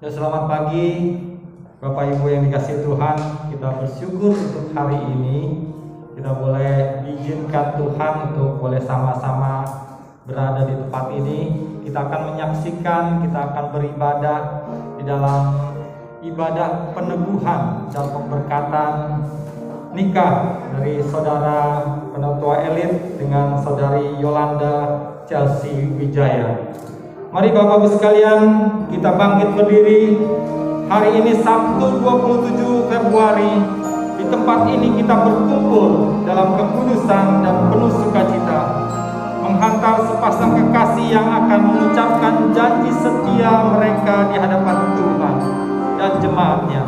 Ya, selamat pagi Bapak Ibu yang dikasihi Tuhan. Kita bersyukur untuk hari ini kita boleh diizinkan Tuhan untuk boleh sama-sama berada di tempat ini. Kita akan menyaksikan, kita akan beribadah di dalam ibadah peneguhan dan pemberkatan nikah dari saudara penatua Elit dengan saudari Yolanda Chelsea Wijaya. Mari Bapak Ibu sekalian, kita bangkit berdiri. Hari ini Sabtu 27 Februari, di tempat ini kita berkumpul dalam kekudusan dan penuh sukacita, menghantar sepasang kekasih yang akan mengucapkan janji setia mereka di hadapan Tuhan dan jemaatnya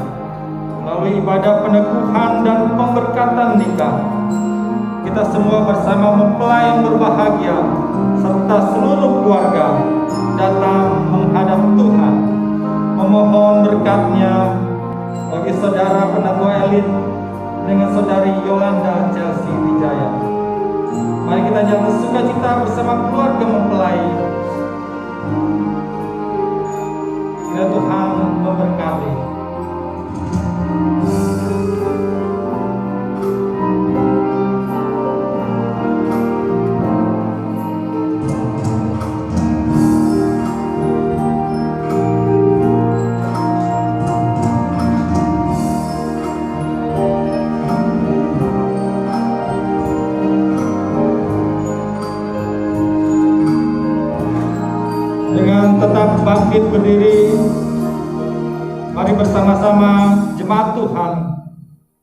melalui ibadah peneguhan dan pemberkatan nikah. Kita semua bersama mempelai yang berbahagia serta seluruh keluarga datang menghadap Tuhan, memohon berkat-Nya bagi saudara penatua Elit dengan saudari Yolanda Chelsea Wijaya. Mari kita jalan sukacita bersama keluarga mempelai. Kiranya Tuhan memberkati. Tetap bangkit berdiri, mari bersama-sama jemaat Tuhan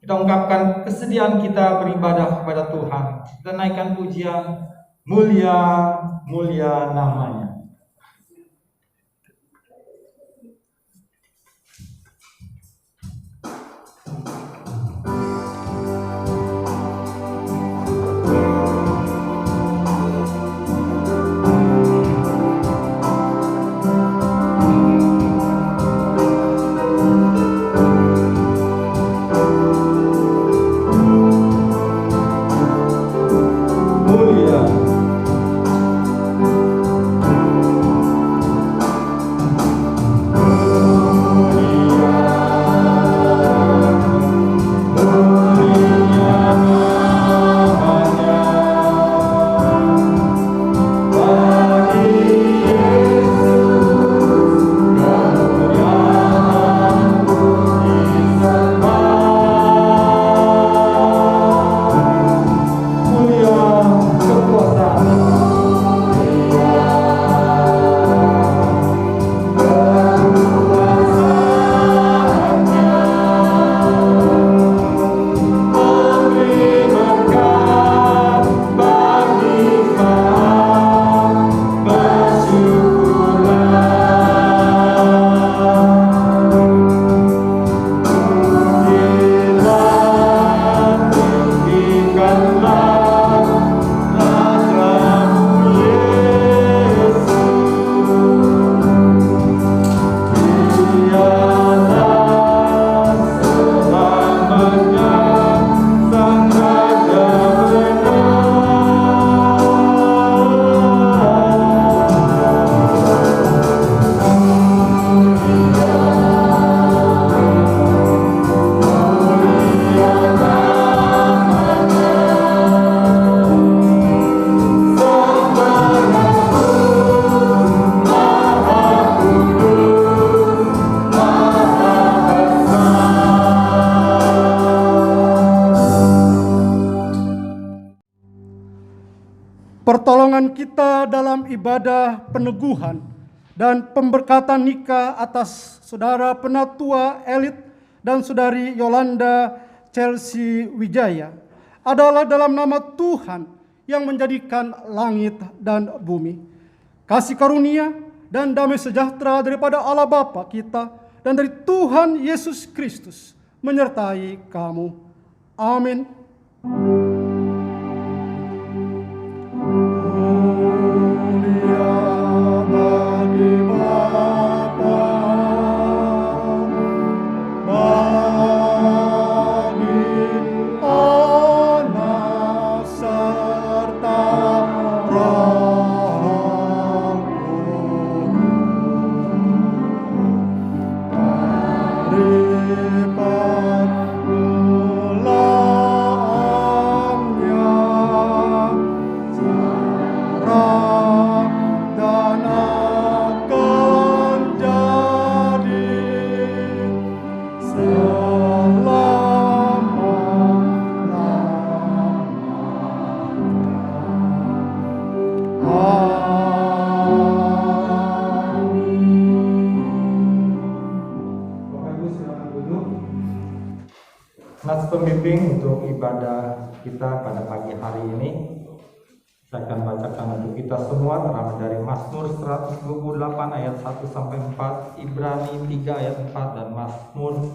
kita ungkapkan kesediaan kita beribadah kepada Tuhan. Kita naikkan pujian, mulia, mulia namanya. Pertolongan kita dalam ibadah peneguhan dan pemberkatan nikah atas saudara penatua Elit dan saudari Yolanda Chelsea Wijaya adalah dalam nama Tuhan yang menjadikan langit dan bumi. Kasih karunia dan damai sejahtera daripada Allah Bapa kita dan dari Tuhan Yesus Kristus menyertai kamu. Amin. Nas pembimbing untuk ibadah kita pada pagi hari ini, saya akan bacakan untuk kita semua terambil dari Mazmur 128 ayat 1 sampai 4, Ibrani 3 ayat 4 dan Mazmur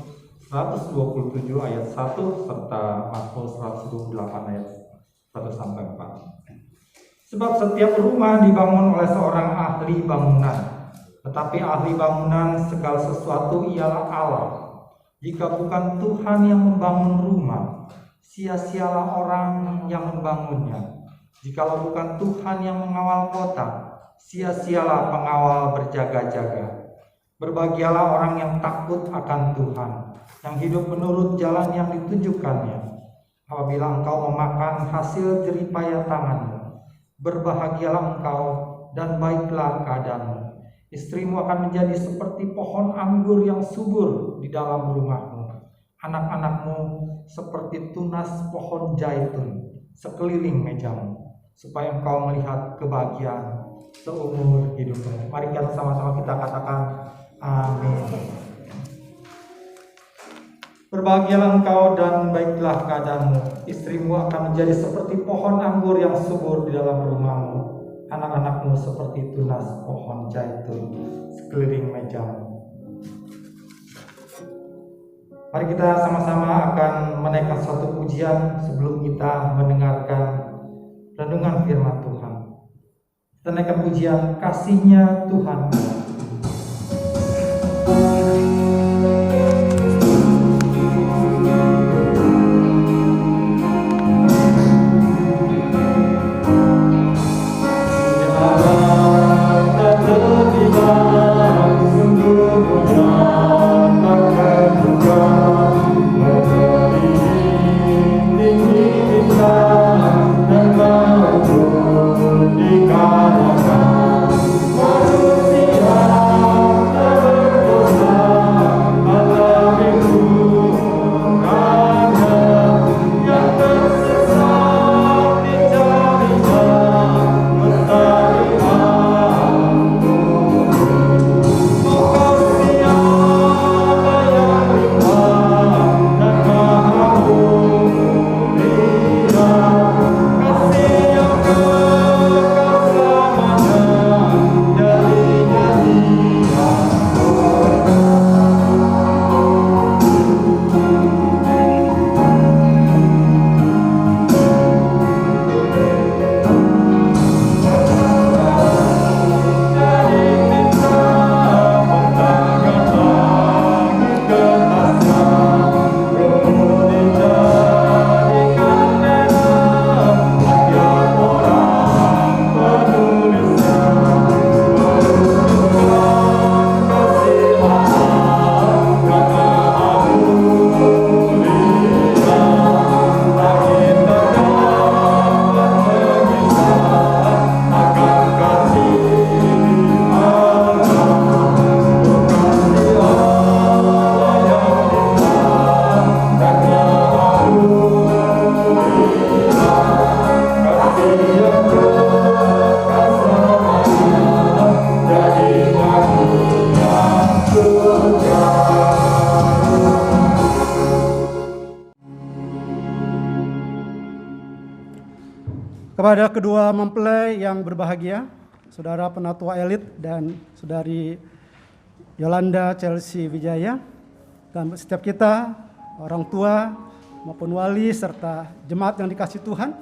127 ayat 1 serta Mazmur 128 ayat 1 sampai 4. Sebab setiap rumah dibangun oleh seorang ahli bangunan, tetapi ahli bangunan segala sesuatu ialah Allah. Jika bukan Tuhan yang membangun rumah, sia-sialah orang yang membangunnya. Jikalau bukan Tuhan yang mengawal kota, sia-sialah pengawal berjaga-jaga. Berbahagialah orang yang takut akan Tuhan, yang hidup menurut jalan yang ditunjukkannya. Apabila engkau memakan hasil jeripaya tanganmu, berbahagialah engkau dan baiklah keadaanmu. Istrimu akan menjadi seperti pohon anggur yang subur di dalam rumahmu. Anak-anakmu seperti tunas pohon zaitun sekeliling mejamu, supaya engkau melihat kebahagiaan seumur hidupmu. Mari kita sama-sama kita katakan amin. Berbahagialah engkau dan baiklah keadaanmu. Istrimu akan menjadi seperti pohon anggur yang subur di dalam rumahmu. Anak-anakmu seperti tunas pohon zaitun sekeliling mejamu. Mari kita sama-sama akan menaikkan suatu pujian sebelum kita mendengarkan renungan firman Tuhan. Kita naikkan pujian kasihnya Tuhan. Kepada kedua mempelai yang berbahagia, Saudara Penatua Elit dan Saudari Yolanda Chelsea Wijaya, dan setiap kita, orang tua maupun wali serta jemaat yang dikasihi Tuhan,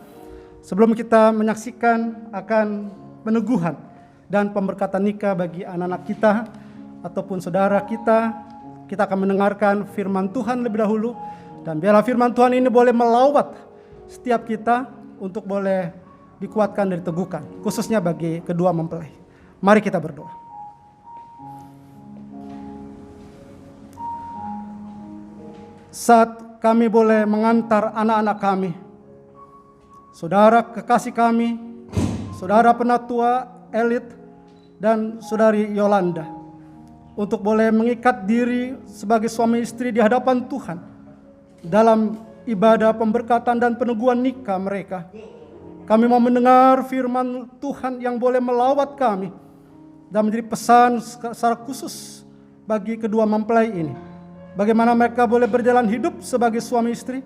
sebelum kita menyaksikan akan peneguhan dan pemberkatan nikah bagi anak-anak kita ataupun saudara kita akan mendengarkan firman Tuhan lebih dahulu, dan biarlah firman Tuhan ini boleh melawat setiap kita untuk boleh dikuatkan dan diteguhkan, khususnya bagi kedua mempelai. Mari kita berdoa. Saat kami boleh mengantar anak-anak kami, saudara kekasih kami, saudara Penatua Elit dan saudari Yolanda, untuk boleh mengikat diri sebagai suami istri di hadapan Tuhan dalam ibadah pemberkatan dan peneguhan nikah mereka. Kami mau mendengar firman Tuhan yang boleh melawat kami dan menjadi pesan secara khusus bagi kedua mempelai ini. bagaimana mereka boleh berjalan hidup sebagai suami istri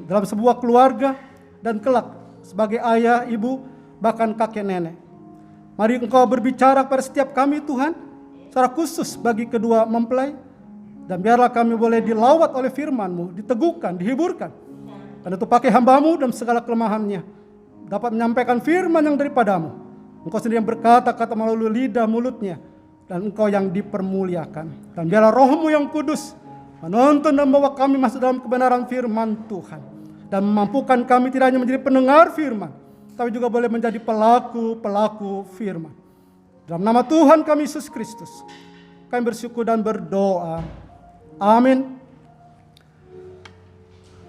dalam sebuah keluarga dan kelak sebagai ayah, ibu, bahkan kakek nenek. Mari Engkau berbicara pada setiap kami Tuhan, secara khusus bagi kedua mempelai, dan biarlah kami boleh dilawat oleh firman-Mu, diteguhkan, dihiburkan. Karena itu pakai hamba-Mu dan segala kelemahannya, dapat menyampaikan firman yang daripada-Mu. Engkau sendiri yang berkata-kata melalui lidah mulutnya, dan Engkau yang dipermuliakan. Dan biarlah Roh-Mu yang kudus menuntun dan membawa kami masuk dalam kebenaran firman Tuhan, dan memampukan kami tidak hanya menjadi pendengar firman, tapi juga boleh menjadi pelaku-pelaku firman. Dalam nama Tuhan kami Yesus Kristus, kami bersyukur dan berdoa. Amin.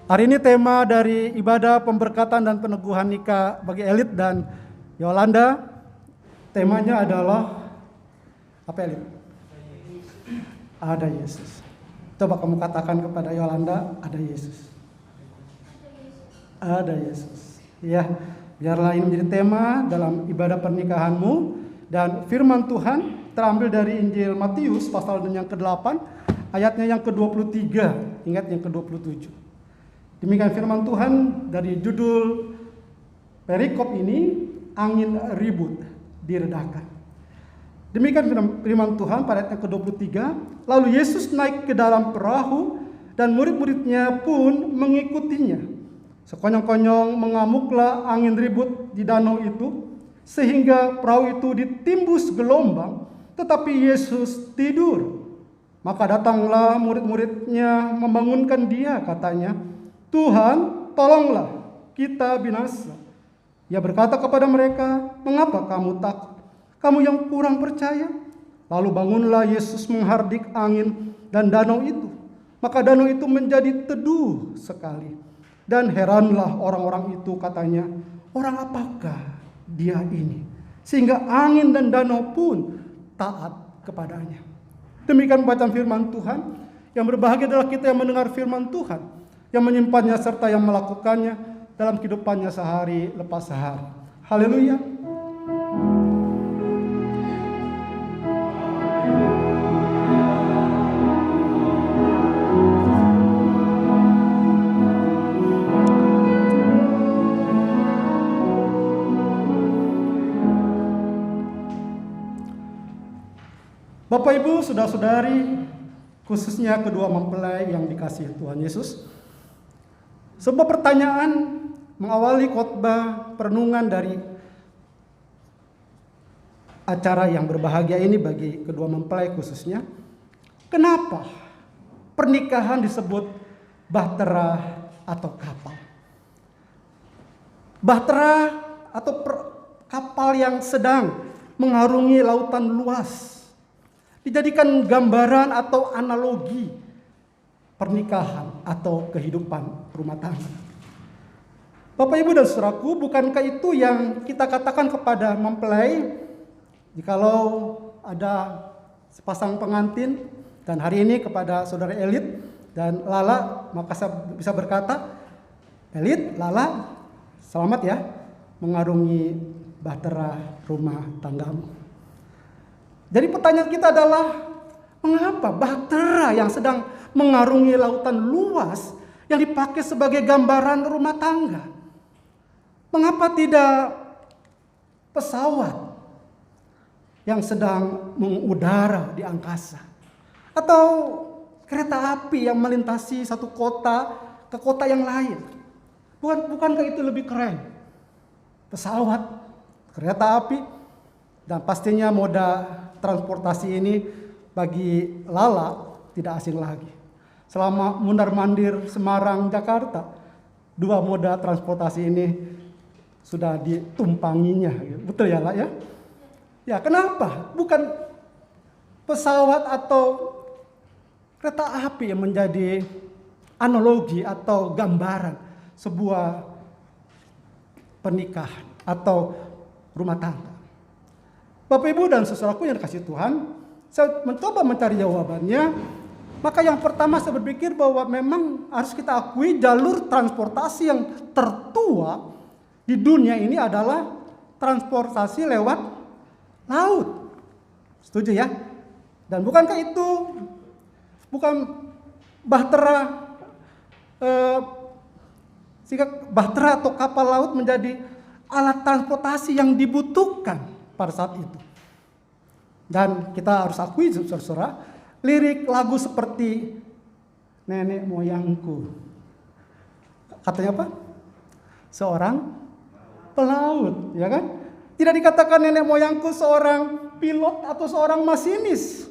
Hari ini tema dari ibadah pemberkatan dan peneguhan nikah bagi Elit dan Yolanda, temanya adalah apa, Elit? Ada Yesus. Coba kamu katakan kepada Yolanda, ada Yesus. Ada Yesus. Ya, biarlah ini menjadi tema dalam ibadah pernikahanmu. Dan firman Tuhan terambil dari Injil Matius pasal yang ke-8, ayatnya yang ke-23, ingat yang ke-27. Demikian firman Tuhan dari judul perikop ini, angin ribut diredakan. Demikian firman Tuhan pada ayat yang ke-23, lalu Yesus naik ke dalam perahu dan murid-muridnya pun mengikutinya. Sekonyong-konyong mengamuklah angin ribut di danau itu, sehingga perahu itu ditimbus gelombang, tetapi Yesus tidur. Maka datanglah murid-muridnya membangunkan dia, katanya, Tuhan, tolonglah, kita binasa. Ia berkata kepada mereka, mengapa kamu takut? Kamu yang kurang percaya? Lalu bangunlah Yesus menghardik angin dan danau itu. Maka danau itu menjadi teduh sekali. Dan heranlah orang-orang itu, katanya, orang apakah dia ini, sehingga angin dan danau pun taat kepadanya. Demikian bacaan firman Tuhan. Yang berbahagia adalah kita yang mendengar firman Tuhan, yang menyimpannya serta yang melakukannya dalam kehidupannya sehari lepas sehari. Haleluya. Bapak Ibu, saudara-saudari, khususnya kedua mempelai yang dikasihi Tuhan Yesus, sebuah pertanyaan mengawali khotbah perenungan dari acara yang berbahagia ini bagi kedua mempelai khususnya. Kenapa pernikahan disebut bahtera atau kapal? Bahtera atau kapal yang sedang mengarungi lautan luas, dijadikan gambaran atau analogi pernikahan atau kehidupan rumah tangga. Bapak, Ibu, dan saudaraku, bukankah itu yang kita katakan kepada mempelai jikalau ada sepasang pengantin, dan hari ini kepada saudara Elit dan Lala, maka saya bisa berkata, Elit, Lala, selamat ya mengarungi bahtera rumah tanggamu. Jadi pertanyaan kita adalah, mengapa bahtera yang sedang mengarungi lautan luas yang dipakai sebagai gambaran rumah tangga? Mengapa tidak pesawat yang sedang mengudara di angkasa? Atau kereta api yang melintasi satu kota ke kota yang lain? Bukankah itu lebih keren? Pesawat, kereta api, dan pastinya moda transportasi ini bagi Lala tidak asing lagi. Selama mundar-mandir Semarang, Jakarta, dua moda transportasi ini sudah ditumpanginya. Betul ya, Lala ya? Ya, kenapa? Bukan pesawat atau kereta api yang menjadi analogi atau gambaran sebuah pernikahan atau rumah tangga. Bapak, Ibu, dan saudaraku yang dikasihi Tuhan, saya mencoba mencari jawabannya. Maka yang pertama saya berpikir bahwa memang harus kita akui jalur transportasi yang tertua di dunia ini adalah transportasi lewat laut. Setuju ya? Dan bukankah itu bukan bahtera sehingga bahtera atau kapal laut menjadi alat transportasi yang dibutuhkan pada saat itu. Dan kita harus akui, saudara, lirik lagu seperti nenek moyangku, katanya apa? Seorang pelaut, ya kan? Tidak dikatakan nenek moyangku seorang pilot atau seorang masinis.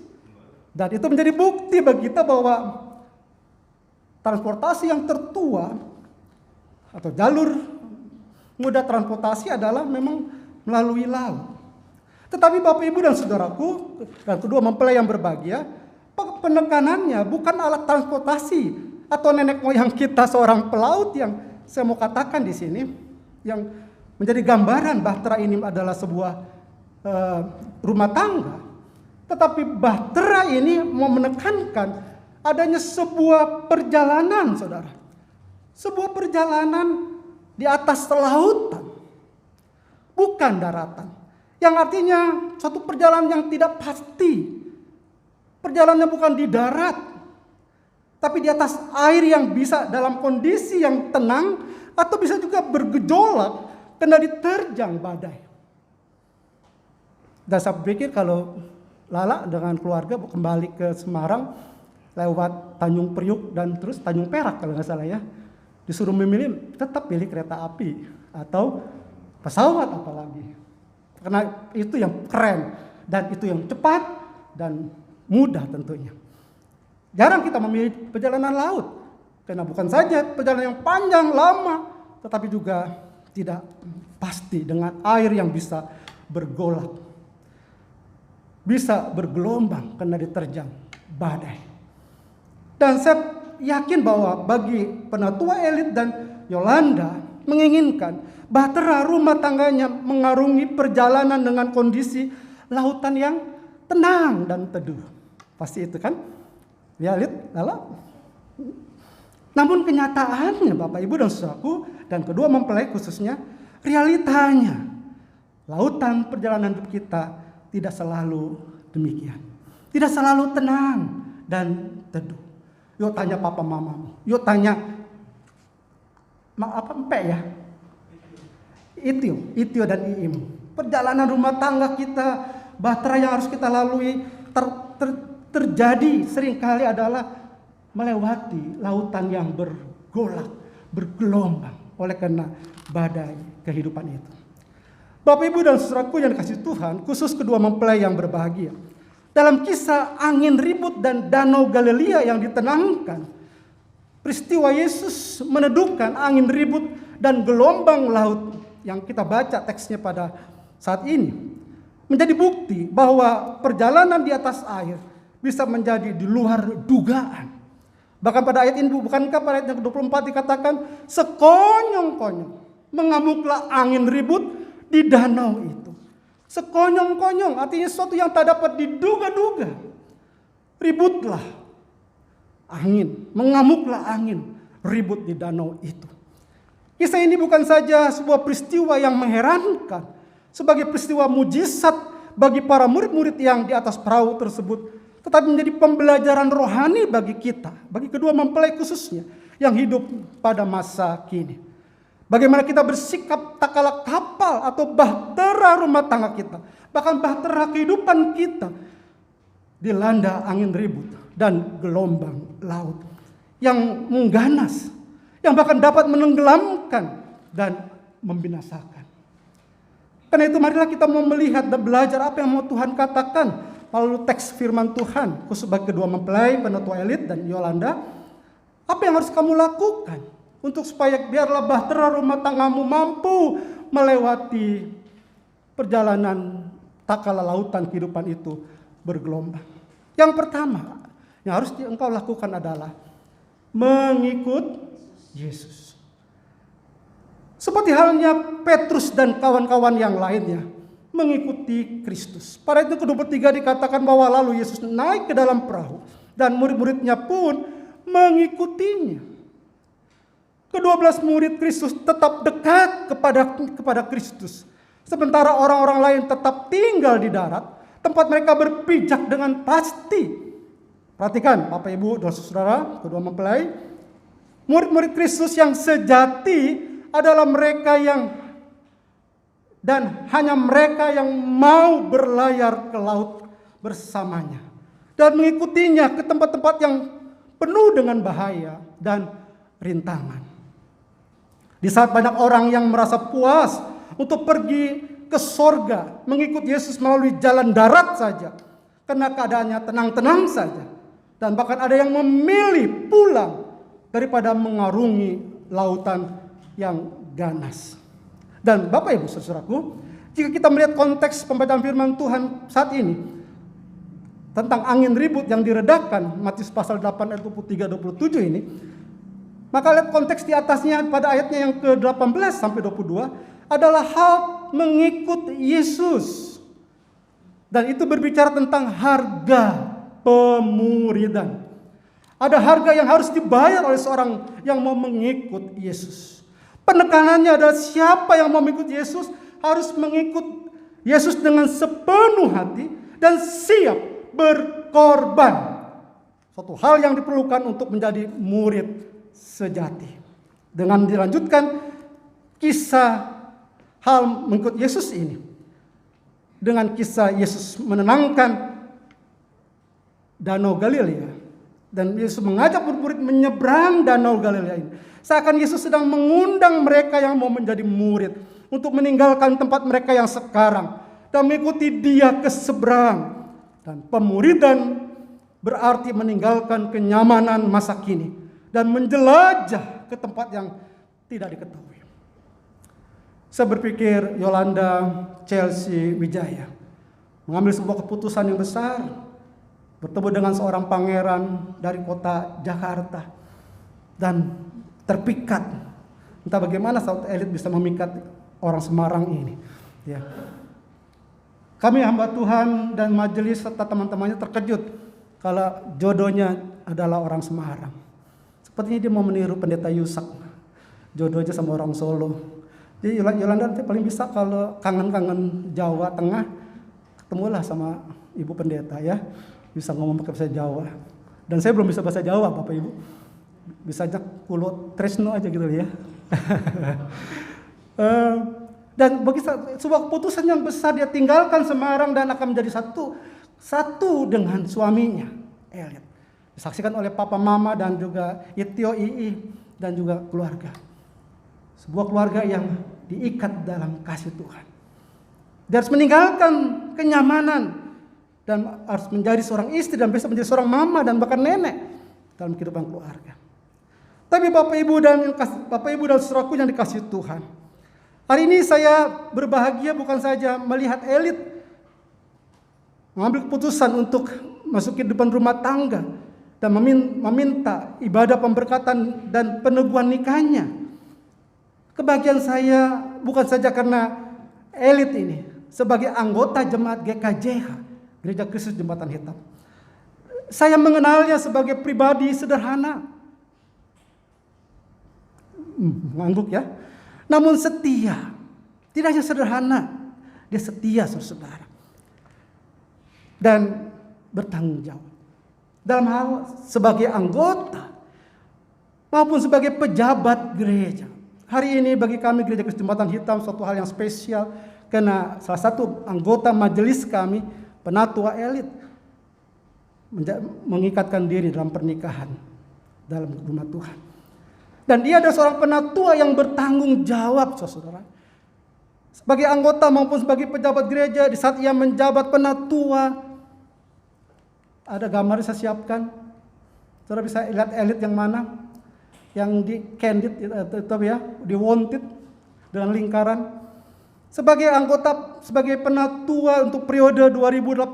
Dan itu menjadi bukti bagi kita bahwa transportasi yang tertua atau jalur moda transportasi adalah memang melalui laut. Tetapi Bapak Ibu dan Saudaraku dan kedua mempelai yang berbahagia, penekanannya bukan alat transportasi atau nenek moyang kita seorang pelaut yang saya mau katakan di sini, yang menjadi gambaran bahtera ini adalah sebuah rumah tangga. Tetapi bahtera ini mau menekankan adanya sebuah perjalanan, saudara. Sebuah perjalanan di atas lautan, bukan daratan. Yang artinya suatu perjalanan yang tidak pasti. Perjalanannya bukan di darat, tapi di atas air yang bisa dalam kondisi yang tenang atau bisa juga bergejolak karena diterjang badai. Dan saya pikir kalau Lala dengan keluarga kembali ke Semarang lewat Tanjung Priuk dan terus Tanjung Perak kalau nggak salah ya, disuruh memilih tetap pilih kereta api atau pesawat apalagi. Karena itu yang keren dan itu yang cepat dan mudah tentunya. Jarang kita memilih perjalanan laut. Karena bukan saja perjalanan yang panjang, lama, tetapi juga tidak pasti dengan air yang bisa bergolak. Bisa bergelombang karena diterjang badai. Dan saya yakin bahwa bagi penatua Elit dan Yolanda menginginkan bahtera rumah tangganya mengarungi perjalanan dengan kondisi lautan yang tenang dan teduh. Pasti itu kan? Ya, Elit, Lala. Namun kenyataannya Bapak Ibu dan Saudaraku dan kedua mempelai khususnya, realitanya lautan perjalanan hidup kita tidak selalu demikian. Tidak selalu tenang dan teduh. Yuk tanya papa mamamu. Yuk tanya Empek ya? Itio dan Iim. Perjalanan rumah tangga kita, bahtera yang harus kita lalui terjadi seringkali adalah melewati lautan yang bergolak, bergelombang oleh karena badai kehidupan itu. Bapak Ibu dan saudaraku yang dikasihi Tuhan, khusus kedua mempelai yang berbahagia. Dalam kisah angin ribut dan danau Galilea yang ditenangkan, peristiwa Yesus meneduhkan angin ribut dan gelombang laut yang kita baca teksnya pada saat ini menjadi bukti bahwa perjalanan di atas air bisa menjadi di luar dugaan. Bahkan pada ayat ini, bukankah pada ayat yang ke-24 dikatakan sekonyong-konyong mengamuklah angin ribut di danau itu. Sekonyong-konyong artinya sesuatu yang tak dapat diduga-duga. Ributlah angin, mengamuklah angin ribut di danau itu. Kisah ini bukan saja sebuah peristiwa yang mengherankan, sebagai peristiwa mujizat bagi para murid-murid yang di atas perahu tersebut, tetapi menjadi pembelajaran rohani bagi kita, bagi kedua mempelai khususnya yang hidup pada masa kini. Bagaimana kita bersikap tak kala kapal atau bahtera rumah tangga kita, bahkan bahtera kehidupan kita dilanda angin ribut dan gelombang laut yang mengganas, yang bahkan dapat menenggelamkan dan membinasakan. Karena itu marilah kita mau melihat dan belajar apa yang mau Tuhan katakan melalui teks firman Tuhan, khusus bagi kedua mempelai, penatua Elit dan Yolanda. Apa yang harus kamu lakukan untuk supaya biarlah bahtera rumah tanggamu mampu melewati perjalanan tak kala lautan kehidupan itu bergelombang. Yang pertama yang harus engkau lakukan adalah mengikut Yesus. Seperti halnya Petrus dan kawan-kawan yang lainnya mengikuti Kristus. Pada itu ke-23 dikatakan bahwa lalu Yesus naik ke dalam perahu dan murid-muridnya pun mengikutinya. Ke-12 murid Kristus tetap dekat kepada Kristus. Sementara orang-orang lain tetap tinggal di darat, tempat mereka berpijak dengan pasti Perhatikan Bapak Ibu dan Saudara, kedua mempelai, murid-murid Kristus yang sejati adalah mereka yang dan hanya mereka yang mau berlayar ke laut bersamanya dan mengikutinya ke tempat-tempat yang penuh dengan bahaya dan rintangan. Di saat banyak orang yang merasa puas untuk pergi ke sorga mengikut Yesus melalui jalan darat saja, karena keadaannya tenang-tenang saja, dan bahkan ada yang memilih pulang daripada mengarungi lautan yang ganas. Dan Bapak Ibu saudaraku, jika kita melihat konteks pembacaan firman Tuhan saat ini tentang angin ribut yang diredakan, Matius pasal 8 ayat 23-27 ini, maka lihat konteks di atasnya pada ayatnya yang ke-18 sampai 22 adalah hal mengikut Yesus. Dan itu berbicara tentang harga pemuridan. Ada harga yang harus dibayar oleh seorang yang mau mengikut Yesus. Penekanannya adalah siapa yang mau mengikut Yesus harus mengikut Yesus dengan sepenuh hati dan siap berkorban. Suatu hal yang diperlukan untuk menjadi murid sejati. Dengan dilanjutkan kisah hal mengikut Yesus ini dengan kisah Yesus menenangkan Danau Galilea, dan Yesus mengajak murid-murid menyeberang Danau Galilea ini. Seakan Yesus sedang mengundang mereka yang mau menjadi murid untuk meninggalkan tempat mereka yang sekarang dan mengikuti Dia ke seberang. Dan pemuridan berarti meninggalkan kenyamanan masa kini dan menjelajah ke tempat yang tidak diketahui. Saya berpikir Yolanda Chelsea Wijaya mengambil sebuah keputusan yang besar, bertemu dengan seorang pangeran dari kota Jakarta dan terpikat. Entah bagaimana saudara elit bisa memikat orang Semarang ini. Ya. Kami hamba Tuhan dan majelis serta teman-temannya terkejut kalau jodohnya adalah orang Semarang. Sepertinya dia mau meniru pendeta Yusak. Jodoh aja sama orang Solo. Jadi Yolanda nanti paling bisa kalau kangen-kangen Jawa Tengah, ketemulah sama ibu pendeta ya. Bisa ngomong pakai bahasa Jawa. Dan saya belum bisa bahasa Jawa Bapak Ibu. Bisa aja kulo tresno aja gitu ya. Dan bagi sebuah keputusan yang besar, dia tinggalkan Semarang dan akan menjadi satu dengan suaminya, Elit. Disaksikan oleh papa mama dan juga Itio Ii dan juga keluarga. Sebuah keluarga yang diikat dalam kasih Tuhan. Dia harus meninggalkan kenyamanan dan harus menjadi seorang istri dan bisa menjadi seorang mama dan bahkan nenek dalam kehidupan keluarga. Tapi Bapak Ibu dan saudaraku yang dikasihi Tuhan, hari ini saya berbahagia bukan saja melihat Elit mengambil keputusan untuk masuk kehidupan rumah tangga dan meminta ibadah pemberkatan dan peneguhan nikahnya. Kebahagiaan saya bukan saja karena Elit ini sebagai anggota jemaat GKJH, Gereja Kristus Jembatan Hitam. Saya mengenalnya sebagai pribadi sederhana. Ngangguk ya. Namun setia. Tidak hanya sederhana, dia setia saudara. Dan bertanggung jawab. Dalam hal sebagai anggota maupun sebagai pejabat gereja. Hari ini bagi kami Gereja Kristus Jembatan Hitam suatu hal yang spesial karena salah satu anggota majelis kami, penatua Elit, mengikatkan diri dalam pernikahan dalam rumah Tuhan. Dan dia adalah seorang penatua yang bertanggung jawab, saudara. Sebagai anggota maupun sebagai pejabat gereja, di saat ia menjabat penatua, ada gambar saya siapkan. Saudara bisa lihat Elit yang mana? Yang di candid, ya, di wanted dengan lingkaran. Sebagai anggota, sebagai penatua untuk periode 2018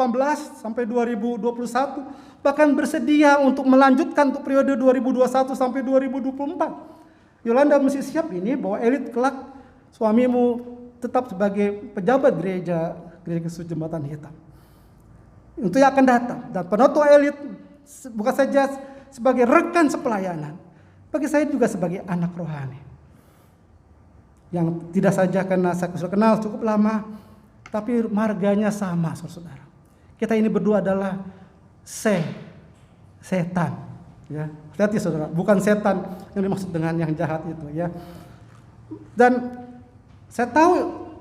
sampai 2021, bahkan bersedia untuk melanjutkan untuk periode 2021 sampai 2024. Yolanda mesti siap ini bahwa Elit kelak suamimu tetap sebagai pejabat Gereja Kristus Jembatan Hitam. Untuk yang akan datang. Dan penatua Elit bukan saja sebagai rekan sepelayanan, bagi saya juga sebagai anak rohani. Yang tidak saja karena saya sudah kenal cukup lama, tapi marganya sama, saudara. Kita ini berdua adalah setan. Ya, hati-hati saudara, bukan setan yang dimaksud dengan yang jahat itu ya. Dan saya tahu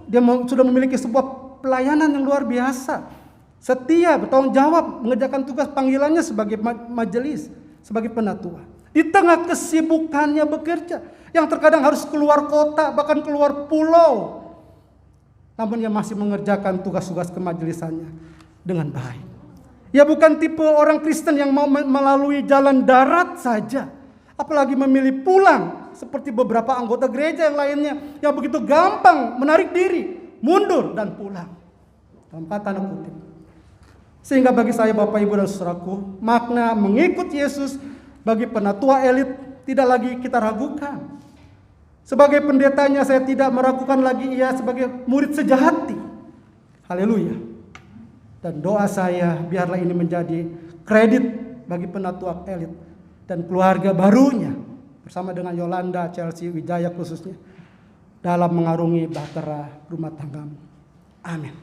dia sudah memiliki sebuah pelayanan yang luar biasa. Setia, bertanggung jawab, mengerjakan tugas panggilannya sebagai majelis, sebagai penatua. Di tengah kesibukannya bekerja, yang terkadang harus keluar kota, bahkan keluar pulau. Namun dia masih mengerjakan tugas-tugas kemajelisannya dengan baik. Ya bukan tipe orang Kristen yang mau melalui jalan darat saja. Apalagi memilih pulang seperti beberapa anggota gereja yang lainnya yang begitu gampang menarik diri, mundur dan pulang. Tanpa tanda kutip. Sehingga bagi saya Bapak Ibu dan saudaraku, makna mengikut Yesus bagi penatua elit tidak lagi kita ragukan. Sebagai pendetanya saya tidak meragukan lagi ia sebagai murid sejati. Haleluya. Dan doa saya biarlah ini menjadi kredit bagi penatua elit dan keluarga barunya bersama dengan Yolanda, Chelsea, Wijaya khususnya dalam mengarungi bahtera rumah tanggamu. Amin.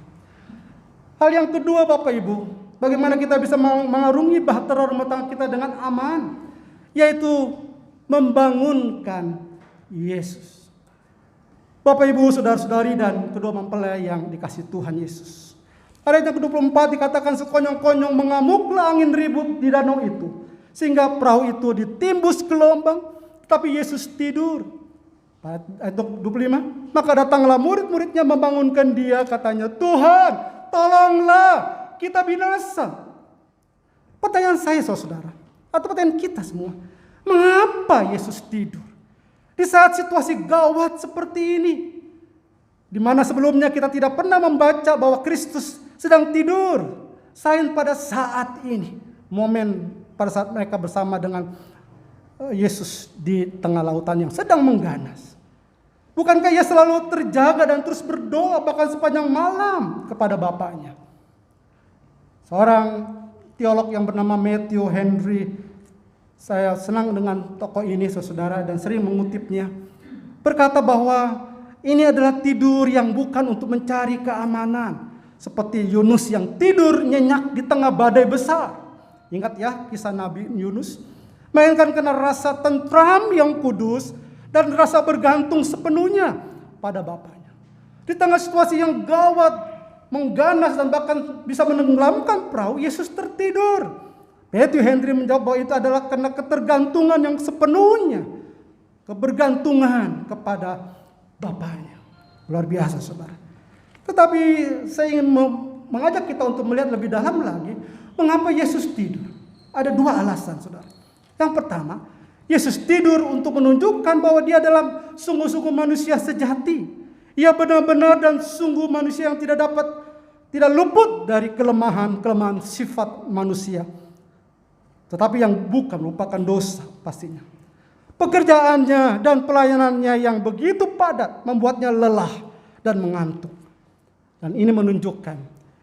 Hal yang kedua Bapak Ibu, bagaimana kita bisa mengarungi bahtera rumah tangga kita dengan aman, yaitu membangunkan Yesus. Bapak Ibu, saudara-saudari dan kedua mempelai yang dikasih Tuhan Yesus. Ayat yang ke-24 dikatakan sekonyong-konyong mengamuklah angin ribut di danau itu, sehingga perahu itu ditimbus gelombang, tapi Yesus tidur. Ayat 25, maka datanglah murid-muridnya membangunkan dia, katanya, Tuhan, tolonglah, kita binasa. Pertanyaan saya saudara, atau pertanyaan kita semua, mengapa Yesus tidur? Di saat situasi gawat seperti ini, di mana sebelumnya kita tidak pernah membaca bahwa Kristus sedang tidur. Selain pada saat ini, momen pada saat mereka bersama dengan Yesus di tengah lautan yang sedang mengganas. Bukankah ia selalu terjaga dan terus berdoa bahkan sepanjang malam kepada Bapaknya? Seorang teolog yang bernama Matthew Henry, saya senang dengan tokoh ini saudara dan sering mengutipnya, berkata bahwa ini adalah tidur yang bukan untuk mencari keamanan, seperti Yunus yang tidur nyenyak di tengah badai besar. Ingat ya kisah Nabi Yunus, melainkan karena rasa tentram yang kudus dan rasa bergantung sepenuhnya pada Bapaknya. Di tengah situasi yang gawat, mengganas dan bahkan bisa menenggelamkan perahu, Yesus tertidur. Matthew Henry menjawab bahwa itu adalah karena ketergantungan yang sepenuhnya, kebergantungan kepada Bapaknya. Luar biasa saudara. Tetapi saya ingin mengajak kita untuk melihat lebih dalam lagi, mengapa Yesus tidur. Ada dua alasan saudara. Yang pertama, Yesus tidur untuk menunjukkan bahwa dia adalah sungguh-sungguh manusia sejati. Ia benar-benar dan sungguh manusia yang tidak luput dari kelemahan sifat manusia. Tetapi yang bukan merupakan dosa pastinya. Pekerjaannya dan pelayanannya yang begitu padat membuatnya lelah dan mengantuk. Dan ini menunjukkan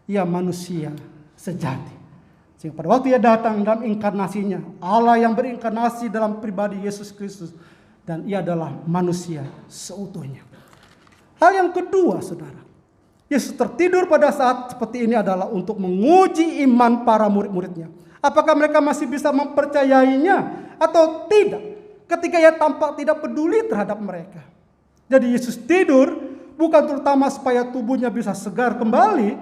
ia manusia sejati. Sehingga pada waktu ia datang dalam inkarnasinya, Allah yang berinkarnasi dalam pribadi Yesus Kristus, dan ia adalah manusia seutuhnya. Hal yang kedua saudara, Yesus tertidur pada saat seperti ini adalah untuk menguji iman para murid-muridnya. Apakah mereka masih bisa mempercayainya atau tidak ketika ia tampak tidak peduli terhadap mereka. Jadi Yesus tidur bukan terutama supaya tubuhnya bisa segar kembali,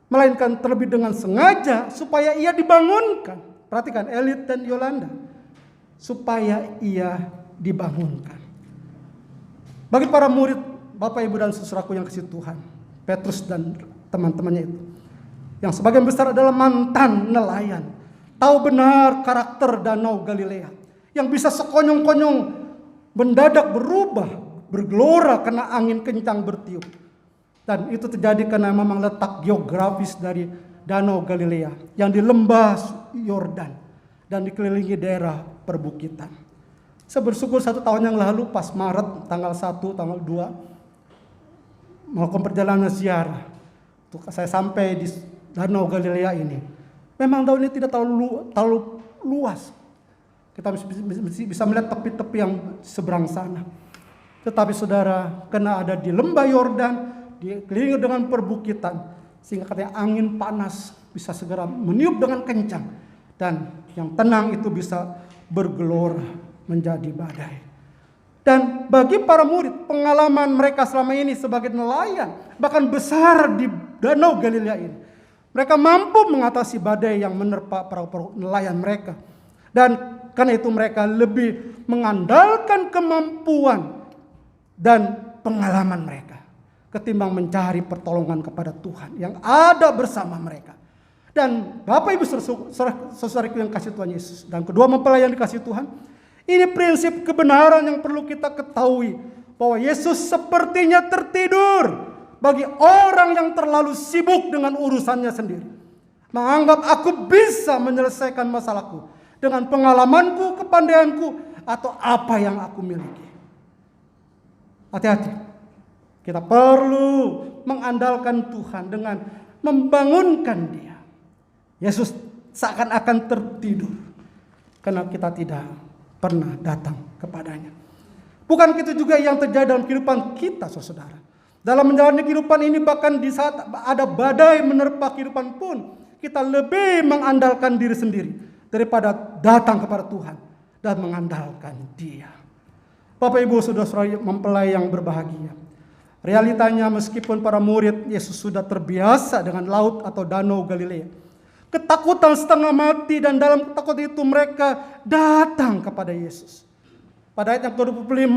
melainkan terlebih dengan sengaja supaya ia dibangunkan. Perhatikan Elit dan Yolanda, supaya ia dibangunkan. Bagi para murid, Bapak Ibu dan saudaraku yang kasih Tuhan, Petrus dan teman-temannya itu, yang sebagian besar adalah mantan nelayan, tahu benar karakter Danau Galilea, yang bisa sekonyong-konyong mendadak berubah, bergelora karena angin kencang bertiup. Dan itu terjadi karena memang letak geografis dari Danau Galilea yang di lembah Yordan dan dikelilingi daerah perbukitan. Saya bersyukur 1 tahun yang lalu pas Maret tanggal 1, tanggal 2 melakukan perjalanan ziarah. Saya sampai di Danau Galilea ini. Memang tahun ini tidak terlalu luas. Kita bisa melihat tepi-tepi yang seberang sana. Tetapi saudara, karena ada di lembah Yordan, dikelilingi dengan perbukitan, sehingga katanya angin panas bisa segera meniup dengan kencang. Dan yang tenang itu bisa bergelora menjadi badai. Dan bagi para murid, pengalaman mereka selama ini sebagai nelayan, bahkan besar di Danau Galilea ini, mereka mampu mengatasi badai yang menerpa perahu-perahu nelayan mereka. Dan karena itu mereka lebih mengandalkan kemampuan dan pengalaman mereka ketimbang mencari pertolongan kepada Tuhan yang ada bersama mereka. Dan Bapak Ibu saudaraku yang kasih Tuhan Yesus, dan kedua mempelai yang dikasih Tuhan, ini prinsip kebenaran yang perlu kita ketahui, bahwa Yesus sepertinya tertidur bagi orang yang terlalu sibuk dengan urusannya sendiri, menganggap aku bisa menyelesaikan masalahku dengan pengalamanku, kepandaianku, atau apa yang aku miliki. Hati-hati, kita perlu mengandalkan Tuhan dengan membangunkan Dia. Yesus seakan-akan tertidur karena kita tidak pernah datang kepadanya. Bukan itu juga yang terjadi dalam kehidupan kita, saudara. Dalam menjalani kehidupan ini, bahkan di saat ada badai menerpa kehidupan pun, kita lebih mengandalkan diri sendiri daripada datang kepada Tuhan dan mengandalkan Dia. Bapak Ibu saudara mempelai yang berbahagia, realitanya meskipun para murid Yesus sudah terbiasa dengan laut atau Danau Galilea, ketakutan setengah mati, dan dalam ketakutan itu mereka datang kepada Yesus. Pada ayat yang ke-25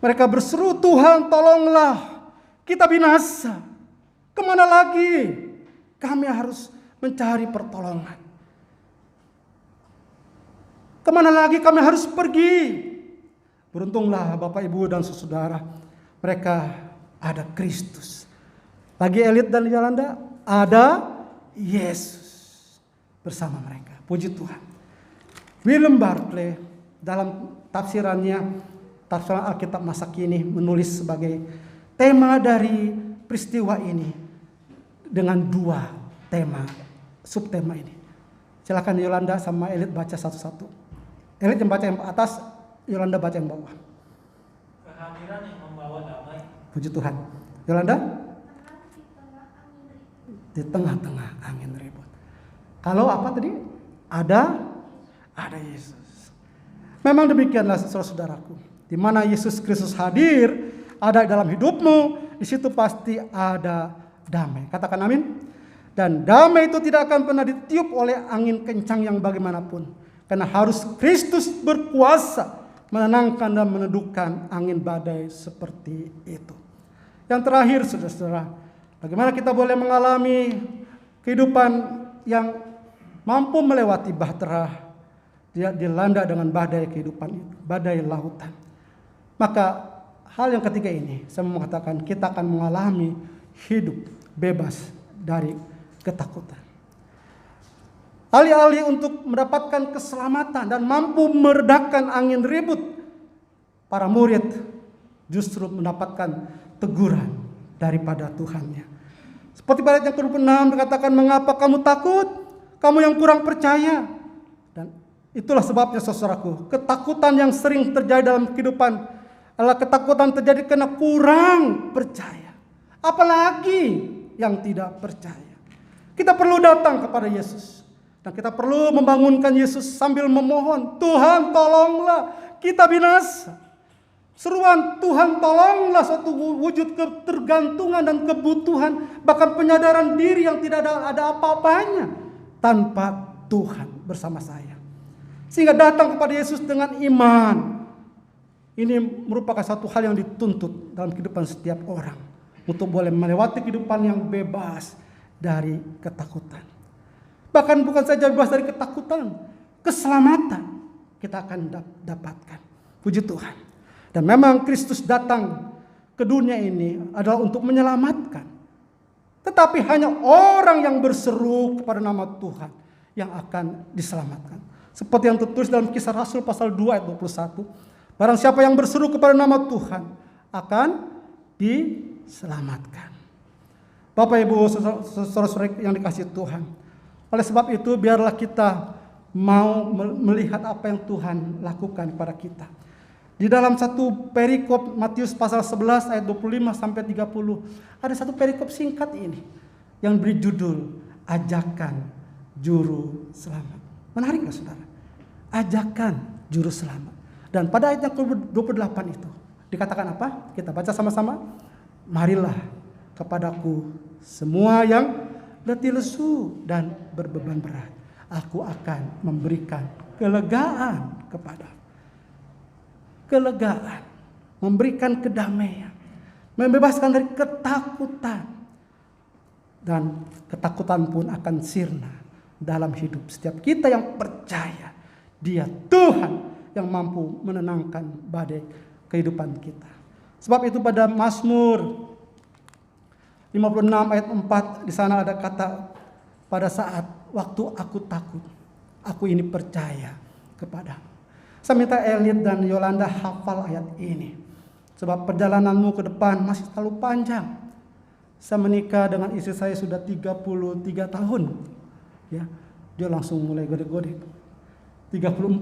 mereka berseru, Tuhan tolonglah, kita binasa. Kemana lagi kami harus mencari pertolongan? Kemana lagi kami harus pergi? Beruntunglah Bapak Ibu dan saudara, mereka ada Kristus. Bagi Elit dan Yolanda, ada Yesus bersama mereka. Puji Tuhan. William Barclay dalam tafsiran Alkitab masa kini menulis sebagai tema dari peristiwa ini dengan dua tema, subtema ini. Silakan Yolanda sama Elit baca satu-satu. Elit yang baca yang atas, Yolanda baca yang bawah. Kehadiran yang membawa damai. Puji Tuhan. Yolanda? Di tengah-tengah angin ribut. Kalau apa tadi? Ada Yesus. Memang demikianlah saudara-saudaraku. Di mana Yesus Kristus hadir, ada dalam hidupmu, di situ pasti ada damai. Katakan amin. Dan damai itu tidak akan pernah ditiup oleh angin kencang yang bagaimanapun. Karena harus Kristus berkuasa menenangkan dan meneduhkan angin badai seperti itu. Yang terakhir saudara-saudara, bagaimana kita boleh mengalami kehidupan yang mampu melewati bahtera, dia dilanda dengan badai kehidupan itu, badai lautan. Maka hal yang ketiga ini, saya mau mengatakan kita akan mengalami hidup bebas dari ketakutan. Alih-alih untuk mendapatkan keselamatan dan mampu meredakan angin ribut, para murid justru mendapatkan teguran daripada Tuhannya. Seperti pada ayat yang ke-26 dikatakan, mengapa kamu takut? Kamu yang kurang percaya. Dan itulah sebabnya saudaraku, ketakutan yang sering terjadi dalam kehidupan adalah ketakutan terjadi karena kurang percaya. Apalagi yang tidak percaya. Kita perlu datang kepada Yesus. Dan kita perlu membangunkan Yesus sambil memohon, Tuhan tolonglah, kita binasa. Seruan Tuhan tolonglah suatu wujud ketergantungan dan kebutuhan, bahkan penyadaran diri yang tidak ada apa-apanya tanpa Tuhan bersama saya. Sehingga datang kepada Yesus dengan iman. Ini merupakan satu hal yang dituntut dalam kehidupan setiap orang, untuk boleh melewati kehidupan yang bebas dari ketakutan. Bahkan bukan saja bebas dari ketakutan, keselamatan kita akan dapatkan. Puji Tuhan. Dan memang Kristus datang ke dunia ini adalah untuk menyelamatkan. Tetapi hanya orang yang berseru kepada nama Tuhan yang akan diselamatkan. Seperti yang tertulis dalam Kisah Rasul pasal 2 ayat 21. Barang siapa yang berseru kepada nama Tuhan akan diselamatkan. Bapak Ibu saudara-saudara yang dikasihi Tuhan. Oleh sebab itu biarlah kita mau melihat apa yang Tuhan lakukan kepada kita. Di dalam satu perikop Matius pasal 11 ayat 25 sampai 30, ada satu perikop singkat ini yang beri judul ajakan juru selamat. Menarik nggak saudara? Ajakan juru selamat. Dan pada ayat yang ke-28 itu dikatakan apa? Kita baca sama-sama. Marilah kepadaku semua yang letih lesu dan berbeban berat. Aku akan memberikan kelegaan kepadamu. Kelegaan, memberikan kedamaian, membebaskan dari ketakutan. Dan ketakutan pun akan sirna dalam hidup setiap kita yang percaya Dia Tuhan yang mampu menenangkan badai kehidupan kita. Sebab itu pada Mazmur 56 ayat 4 di sana ada kata, pada saat waktu aku takut, aku ini percaya kepadamu. Saya minta Elit dan Yolanda hafal ayat ini. Sebab perjalananmu ke depan masih terlalu panjang. Saya menikah dengan istri saya sudah 33 tahun. Ya, dia langsung mulai gede-gede. 34.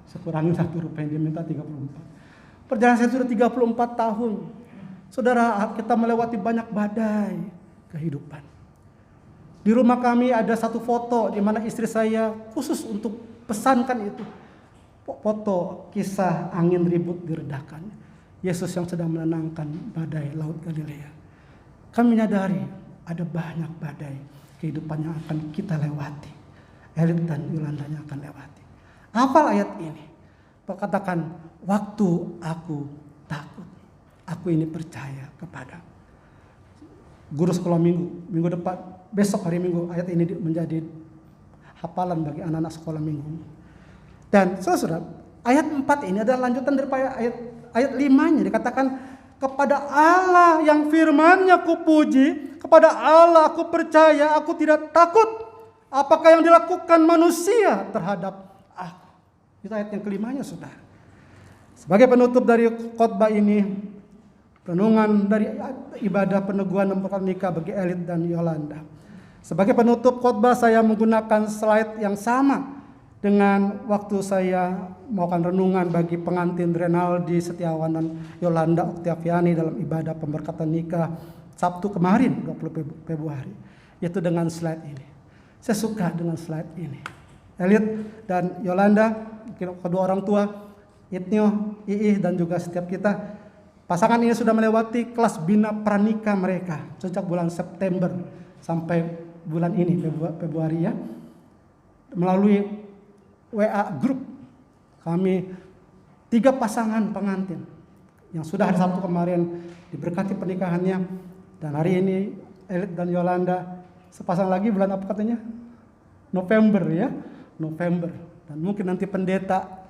Saya kurangin 1 rupiah, dia minta 34. Perjalanan saya sudah 34 tahun. Saudara, kita melewati banyak badai kehidupan. Di rumah kami ada satu foto di mana istri saya khusus untuk pesankan itu. Foto kisah angin ribut diredakan. Yesus yang sedang menenangkan badai Laut Galilea. Kami menyadari ada banyak badai kehidupan yang akan kita lewati. Elit dan Yolandanya akan lewati. Hafal ayat ini. Katakan, waktu aku takut, aku ini percaya kepada guru sekolah minggu depan, besok hari Minggu, ayat ini menjadi hafalan bagi anak-anak sekolah minggu. Dan saudara, ayat 4 ini adalah lanjutan daripada ayat 5-nya. Dikatakan, kepada Allah yang firman-Nya kupuji, kepada Allah aku percaya, aku tidak takut apakah yang dilakukan manusia terhadap aku. Itu ayat yang ke-5-nya, saudara. Sebagai penutup dari khotbah ini, renungan dari ibadah peneguhan dan pernikah bagi Elit dan Yolanda. Sebagai penutup khotbah, saya menggunakan slide yang sama dengan waktu saya melakukan renungan bagi pengantin Renaldi Setiawan dan Yolanda Oktaviani dalam ibadah pemberkatan nikah Sabtu kemarin 20 Februari. Yaitu dengan slide ini. Saya suka dengan slide ini. Elit dan Yolanda, kedua orang tua, Itnio, Iih, dan juga setiap kita, pasangan ini sudah melewati kelas bina pranikah mereka sejak bulan September sampai bulan ini Februari ya. Melalui WA group kami 3 pasangan pengantin yang sudah hari Sabtu kemarin diberkati pernikahannya, dan hari ini Elit dan Yolanda sepasang lagi bulan apa katanya? November ya, November. Dan mungkin nanti pendeta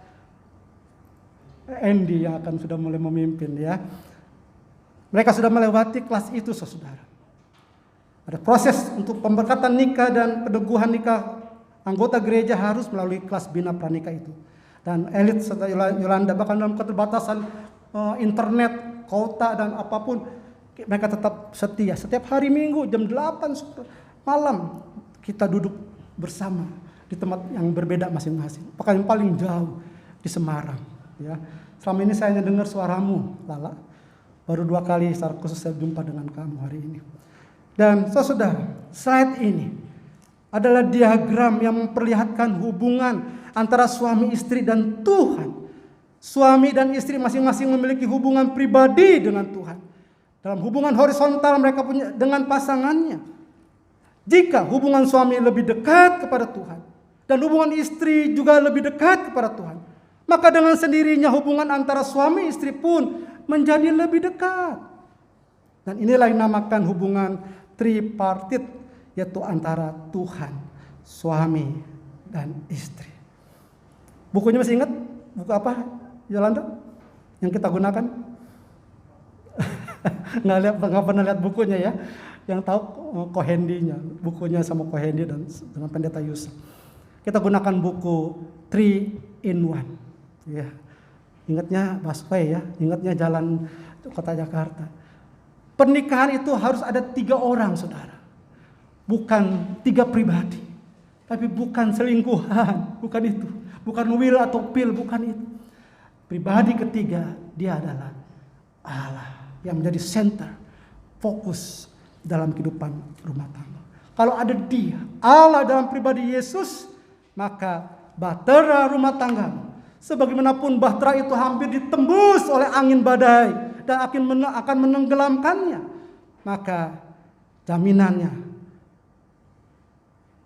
Andy yang akan sudah mulai memimpin ya. Mereka sudah melewati kelas itu, saudara. Ada proses untuk pemberkatan nikah dan peneguhan nikah. Anggota gereja harus melalui kelas bina pranikah itu. Dan Elit serta Yolanda bahkan dalam keterbatasan internet, kota dan apapun, mereka tetap setia. Setiap hari Minggu jam 8 malam kita duduk bersama di tempat yang berbeda masing-masing. Bahkan yang paling jauh di Semarang. Ya, selama ini saya hanya dengar suaramu, Lala. Baru 2 kali secara khusus saya jumpa dengan kamu hari ini. Dan saudara, slide ini adalah diagram yang memperlihatkan hubungan antara suami istri dan Tuhan. Suami dan istri masing-masing memiliki hubungan pribadi dengan Tuhan. Dalam hubungan horizontal mereka punya dengan pasangannya. Jika hubungan suami lebih dekat kepada Tuhan dan hubungan istri juga lebih dekat kepada Tuhan, maka dengan sendirinya hubungan antara suami istri pun menjadi lebih dekat. Dan inilah yang dinamakan hubungan tripartit, yaitu antara Tuhan, suami, dan istri. Bukunya masih ingat? Buku apa, Yolanda? Yang kita gunakan? Nggak pernah lihat bukunya ya. Yang tahu Kohendinya, bukunya sama Kohendi dan dengan Pendeta Yusuf. Kita gunakan buku 3 in 1. Ya. Ingatnya busway ya, ingatnya jalan kota Jakarta. Pernikahan itu harus ada 3 orang, saudara. Bukan 3 pribadi. Tapi bukan selingkuhan, bukan itu. Bukan will atau pil, bukan itu. Pribadi ketiga, dia adalah Allah yang menjadi center, fokus dalam kehidupan rumah tangga. Kalau ada Dia, Allah dalam pribadi Yesus, maka bahtera rumah tangga, sebagaimanapun bahtera itu hampir ditembus oleh angin badai dan akan menenggelamkannya, maka jaminannya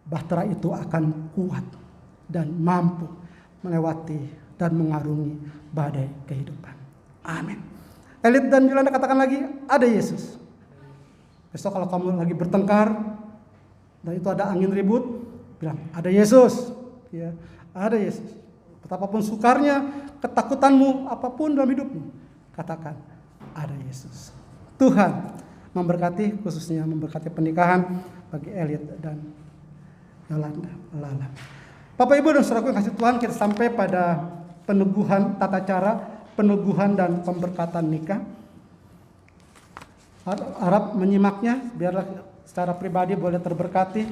bahtera itu akan kuat dan mampu melewati dan mengarungi badai kehidupan. Amin. Elit dan Yolanda katakan lagi, ada Yesus. Besok kalau kamu lagi bertengkar dan itu ada angin ribut, bilang ada Yesus. Ya, ada Yesus. Betapapun sukarnya, ketakutanmu, apapun dalam hidupmu, katakan ada Yesus. Tuhan memberkati, khususnya memberkati pernikahan bagi Elit dan Yolanda, Lala. Bapak Ibu dan Saudaraku yang kasih Tuhan, kita sampai pada peneguhan tata cara, peneguhan dan pemberkatan nikah. Harap menyimaknya, biarlah secara pribadi boleh terberkati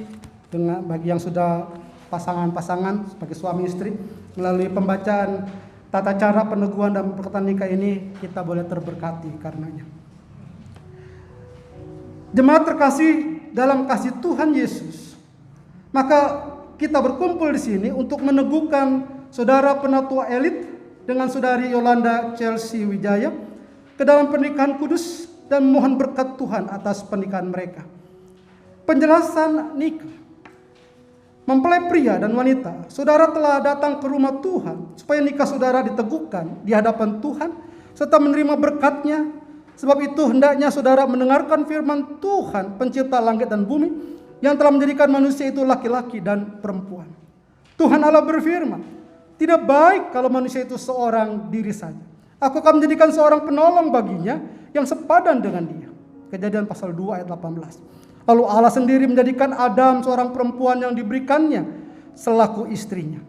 dengan bagi yang sudah pasangan-pasangan sebagai suami istri, melalui pembacaan tata cara peneguhan dan pemberkatan nikah ini kita boleh terberkati karenanya. Jemaat terkasih dalam kasih Tuhan Yesus, maka kita berkumpul di sini untuk meneguhkan saudara penatua Elit dengan saudari Yolanda Chelsea Wijaya ke dalam pernikahan kudus dan mohon berkat Tuhan atas pernikahan mereka. Penjelasan nikah. Mempelai pria dan wanita, saudara telah datang ke rumah Tuhan supaya nikah saudara diteguhkan di hadapan Tuhan serta menerima berkat-Nya. Sebab itu hendaknya saudara mendengarkan firman Tuhan, pencipta langit dan bumi, yang telah menjadikan manusia itu laki-laki dan perempuan. Tuhan Allah berfirman, tidak baik kalau manusia itu seorang diri saja. Aku akan menjadikan seorang penolong baginya yang sepadan dengan dia. Kejadian pasal 2 ayat 18. Lalu Allah sendiri menjadikan Adam seorang perempuan yang diberikannya selaku istrinya.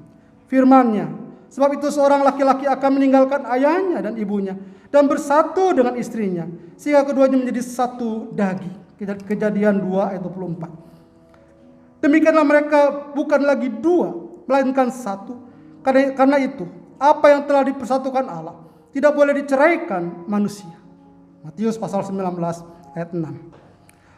Firman-Nya, sebab itu seorang laki-laki akan meninggalkan ayahnya dan ibunya dan bersatu dengan istrinya, sehingga keduanya menjadi satu daging. Kejadian 2 ayat 24. Demikianlah mereka bukan lagi dua, melainkan satu. Karena itu, apa yang telah dipersatukan Allah tidak boleh diceraikan manusia. Matius pasal 19 ayat 6.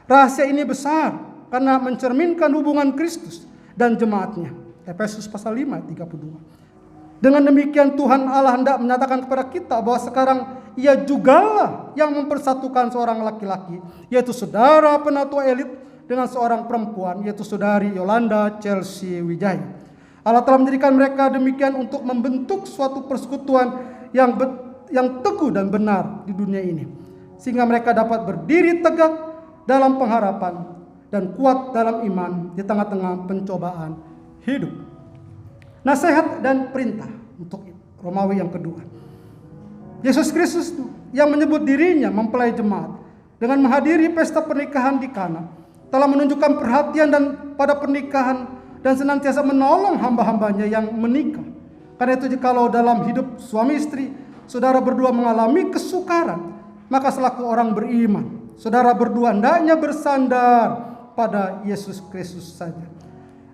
Rahasia ini besar karena mencerminkan hubungan Kristus dan jemaatnya. Efesus pasal 5 ayat 32. Dengan demikian Tuhan Allah hendak menyatakan kepada kita bahwa sekarang Ia jugalah yang mempersatukan seorang laki-laki, yaitu saudara penatua Elit dengan seorang perempuan, yaitu saudari Yolanda Chelsea Wijaya. Allah telah menjadikan mereka demikian untuk membentuk suatu persekutuan yang teguh dan benar di dunia ini, sehingga mereka dapat berdiri tegak dalam pengharapan dan kuat dalam iman di tengah-tengah pencobaan hidup. Nasihat dan perintah untuk Romawi yang kedua. Yesus Kristus yang menyebut dirinya mempelai jemaat dengan menghadiri pesta pernikahan di Kana telah menunjukkan perhatian dan pada pernikahan dan senantiasa menolong hamba-hambanya yang menikah. Karena itu jikalau dalam hidup suami istri saudara berdua mengalami kesukaran, maka selaku orang beriman saudara berdua hendaknya bersandar pada Yesus Kristus saja.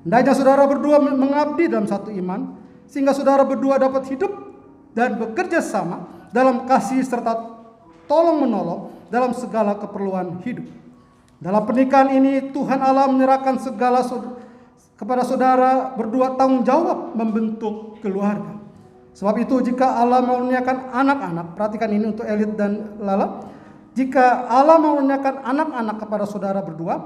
Hendaknya saudara berdua mengabdi dalam satu iman, sehingga saudara berdua dapat hidup dan bekerja sama dalam kasih serta tolong-menolong dalam segala keperluan hidup. Dalam pernikahan ini Tuhan Allah menyerahkan segala kepada saudara berdua tanggung jawab membentuk keluarga. Sebab itu jika Allah mengaruniakan anak-anak, perhatikan ini untuk Elit dan Lala, jika Allah mengaruniakan anak-anak kepada saudara berdua,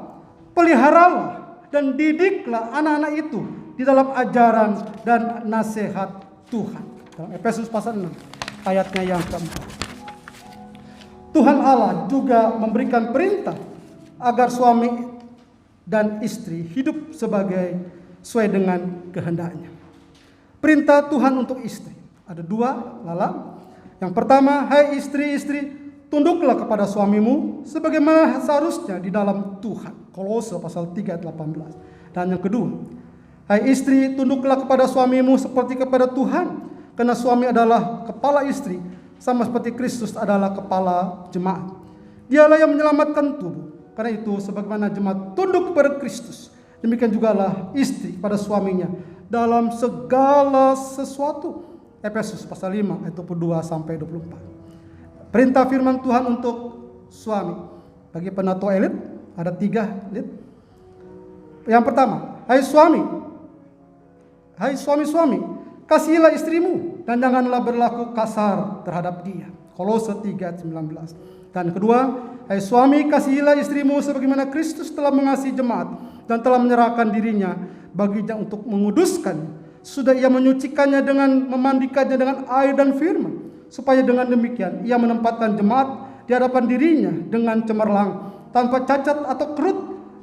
peliharalah dan didiklah anak-anak itu di dalam ajaran dan nasihat Tuhan. Dalam Efesus pasal 6 ayatnya yang keempat. Tuhan Allah juga memberikan perintah agar suami dan istri hidup sesuai dengan kehendaknya. Perintah Tuhan untuk istri ada dua, Lala. Yang pertama, hai istri-istri, tunduklah kepada suamimu sebagaimana seharusnya di dalam Tuhan. Kolose pasal 3 ayat 18. Dan yang kedua, hai istri, tunduklah kepada suamimu seperti kepada Tuhan, karena suami adalah kepala istri, sama seperti Kristus adalah kepala jemaat. Dialah yang menyelamatkan tubuh. Karena itu sebagaimana jemaat tunduk kepada Kristus, demikian jugalah istri pada suaminya dalam segala sesuatu. Efesus pasal 5 ayat 22 sampai 24. Perintah firman Tuhan untuk suami. Bagi penatua Elit ada 3 Elit. Yang pertama, hai suami-suami, kasihilah istrimu dan janganlah berlaku kasar terhadap dia. Kolose 3:19. Dan kedua, hai suami, kasihilah istrimu sebagaimana Kristus telah mengasihi jemaat dan telah menyerahkan dirinya baginya untuk menguduskan. Sudah ia menyucikannya dengan memandikannya dengan air dan firman, supaya dengan demikian ia menempatkan jemaat di hadapan dirinya dengan cemerlang, tanpa cacat atau kerut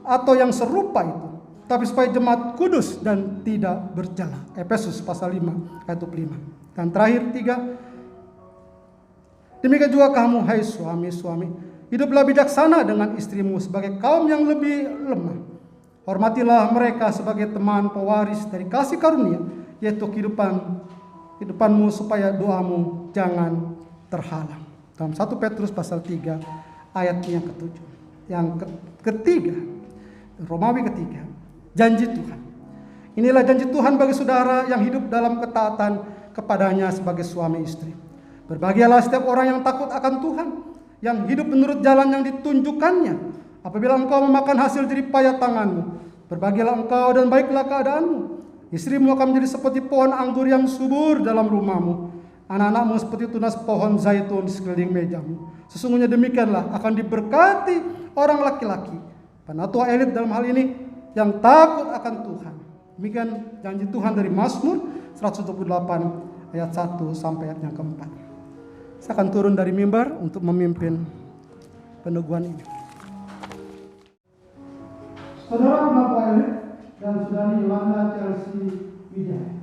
atau yang serupa itu, tapi supaya jemaat kudus dan tidak bercela. Efesus pasal 5 ayat 25. Dan terakhir 3, demikian juga kamu, hai suami-suami, hiduplah bijaksana dengan istrimu sebagai kaum yang lebih lemah. Hormatilah mereka sebagai teman pewaris dari kasih karunia, yaitu kehidupanmu, supaya doamu jangan terhalang. Dalam 1 Petrus pasal 3 ayat yang ke-7. Yang ketiga, Romawi ketiga, janji Tuhan. Inilah janji Tuhan bagi saudara yang hidup dalam ketaatan kepadanya sebagai suami istri. Berbahagialah setiap orang yang takut akan Tuhan, yang hidup menurut jalan yang ditunjukkannya. Apabila engkau memakan hasil jerih payah tanganmu, berbahagialah engkau dan baiklah keadaanmu. Istrimu akan menjadi seperti pohon anggur yang subur dalam rumahmu, anak-anakmu seperti tunas pohon zaitun di sekeliling mejamu. Sesungguhnya demikianlah akan diberkati orang laki-laki, penatua elit dalam hal ini, yang takut akan Tuhan. Demikian janji Tuhan dari Mazmur 128 ayat 1 sampai ayat yang keempat. Saya akan turun dari mimbar untuk memimpin peneguhan ini. Saudara penatua elit dan saudari Yolanda Chelsea Wijaya,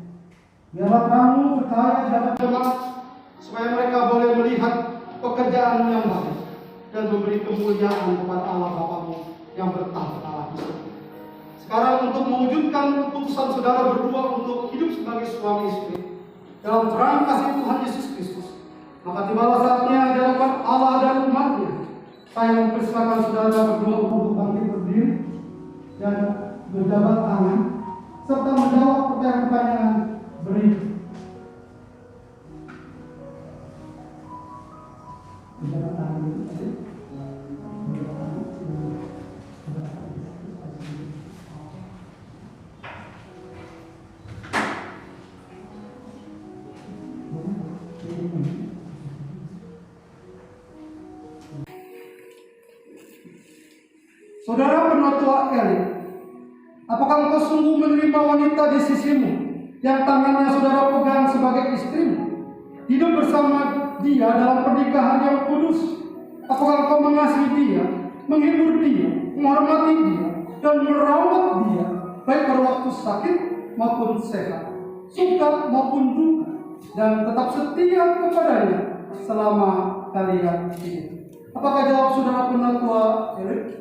biarlah kamu percaya di hadapan jemaat supaya mereka boleh melihat pekerjaan yang baik dan memberi kemuliaan kepada Allah Bapamu yang bertahta. Sekarang untuk mewujudkan keputusan saudara berdua untuk hidup sebagai suami istri dalam terang kasih Tuhan Yesus Kristus, maka tibalah saatnya di hadapan Allah dan umat-Nya. Saya mempersilakan saudara berdua untuk bangkit berdiri dan berjabat tangan serta menjawab pertanyaan-pertanyaan berikut. Berjabat tangan dulu. Saudara penatua elit, apakah engkau sungguh menerima wanita di sisimu yang tangannya saudara pegang sebagai istrimu, hidup bersama dia dalam pernikahan yang kudus? Apakah engkau mengasihi dia, menghibur dia, menghormati dia, dan merawat dia, baik pada waktu sakit maupun sehat, suka maupun duka, dan tetap setia kepadanya selama kalian hidup? Apakah jawab saudara penatua elit?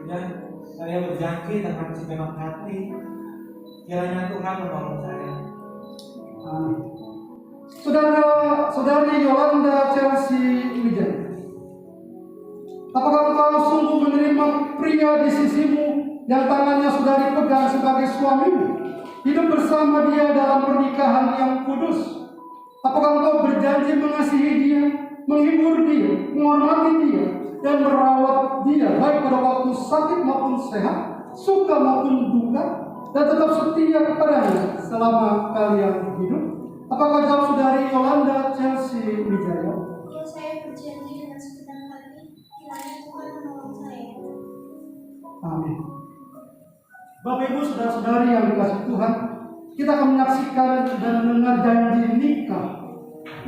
Dan saya berjanji dengan segenap hati, kiranya Tuhan menolong saya. Amin. Saudari Yolanda Chelsea Wijaya, apakah engkau sungguh menerima pria di sisimu yang tangannya saudari pegang sebagai suamimu, hidup bersama dia dalam pernikahan yang kudus? Apakah engkau berjanji mengasihi dia, menghibur dia, menghormati dia, dan merawat dia baik pada waktu sakit maupun sehat, suka maupun duka, dan tetap setia kepadanya selama kalian hidup? Apakah jawab saudari Yolanda Chelsea Wijaya? Ya, saya berjanji dengan segenap hati, kiranya Tuhan menolong saya. Amin. Bapak Ibu saudara-saudari yang dikasihi Tuhan, kita akan menyaksikan dan mendengar janji nikah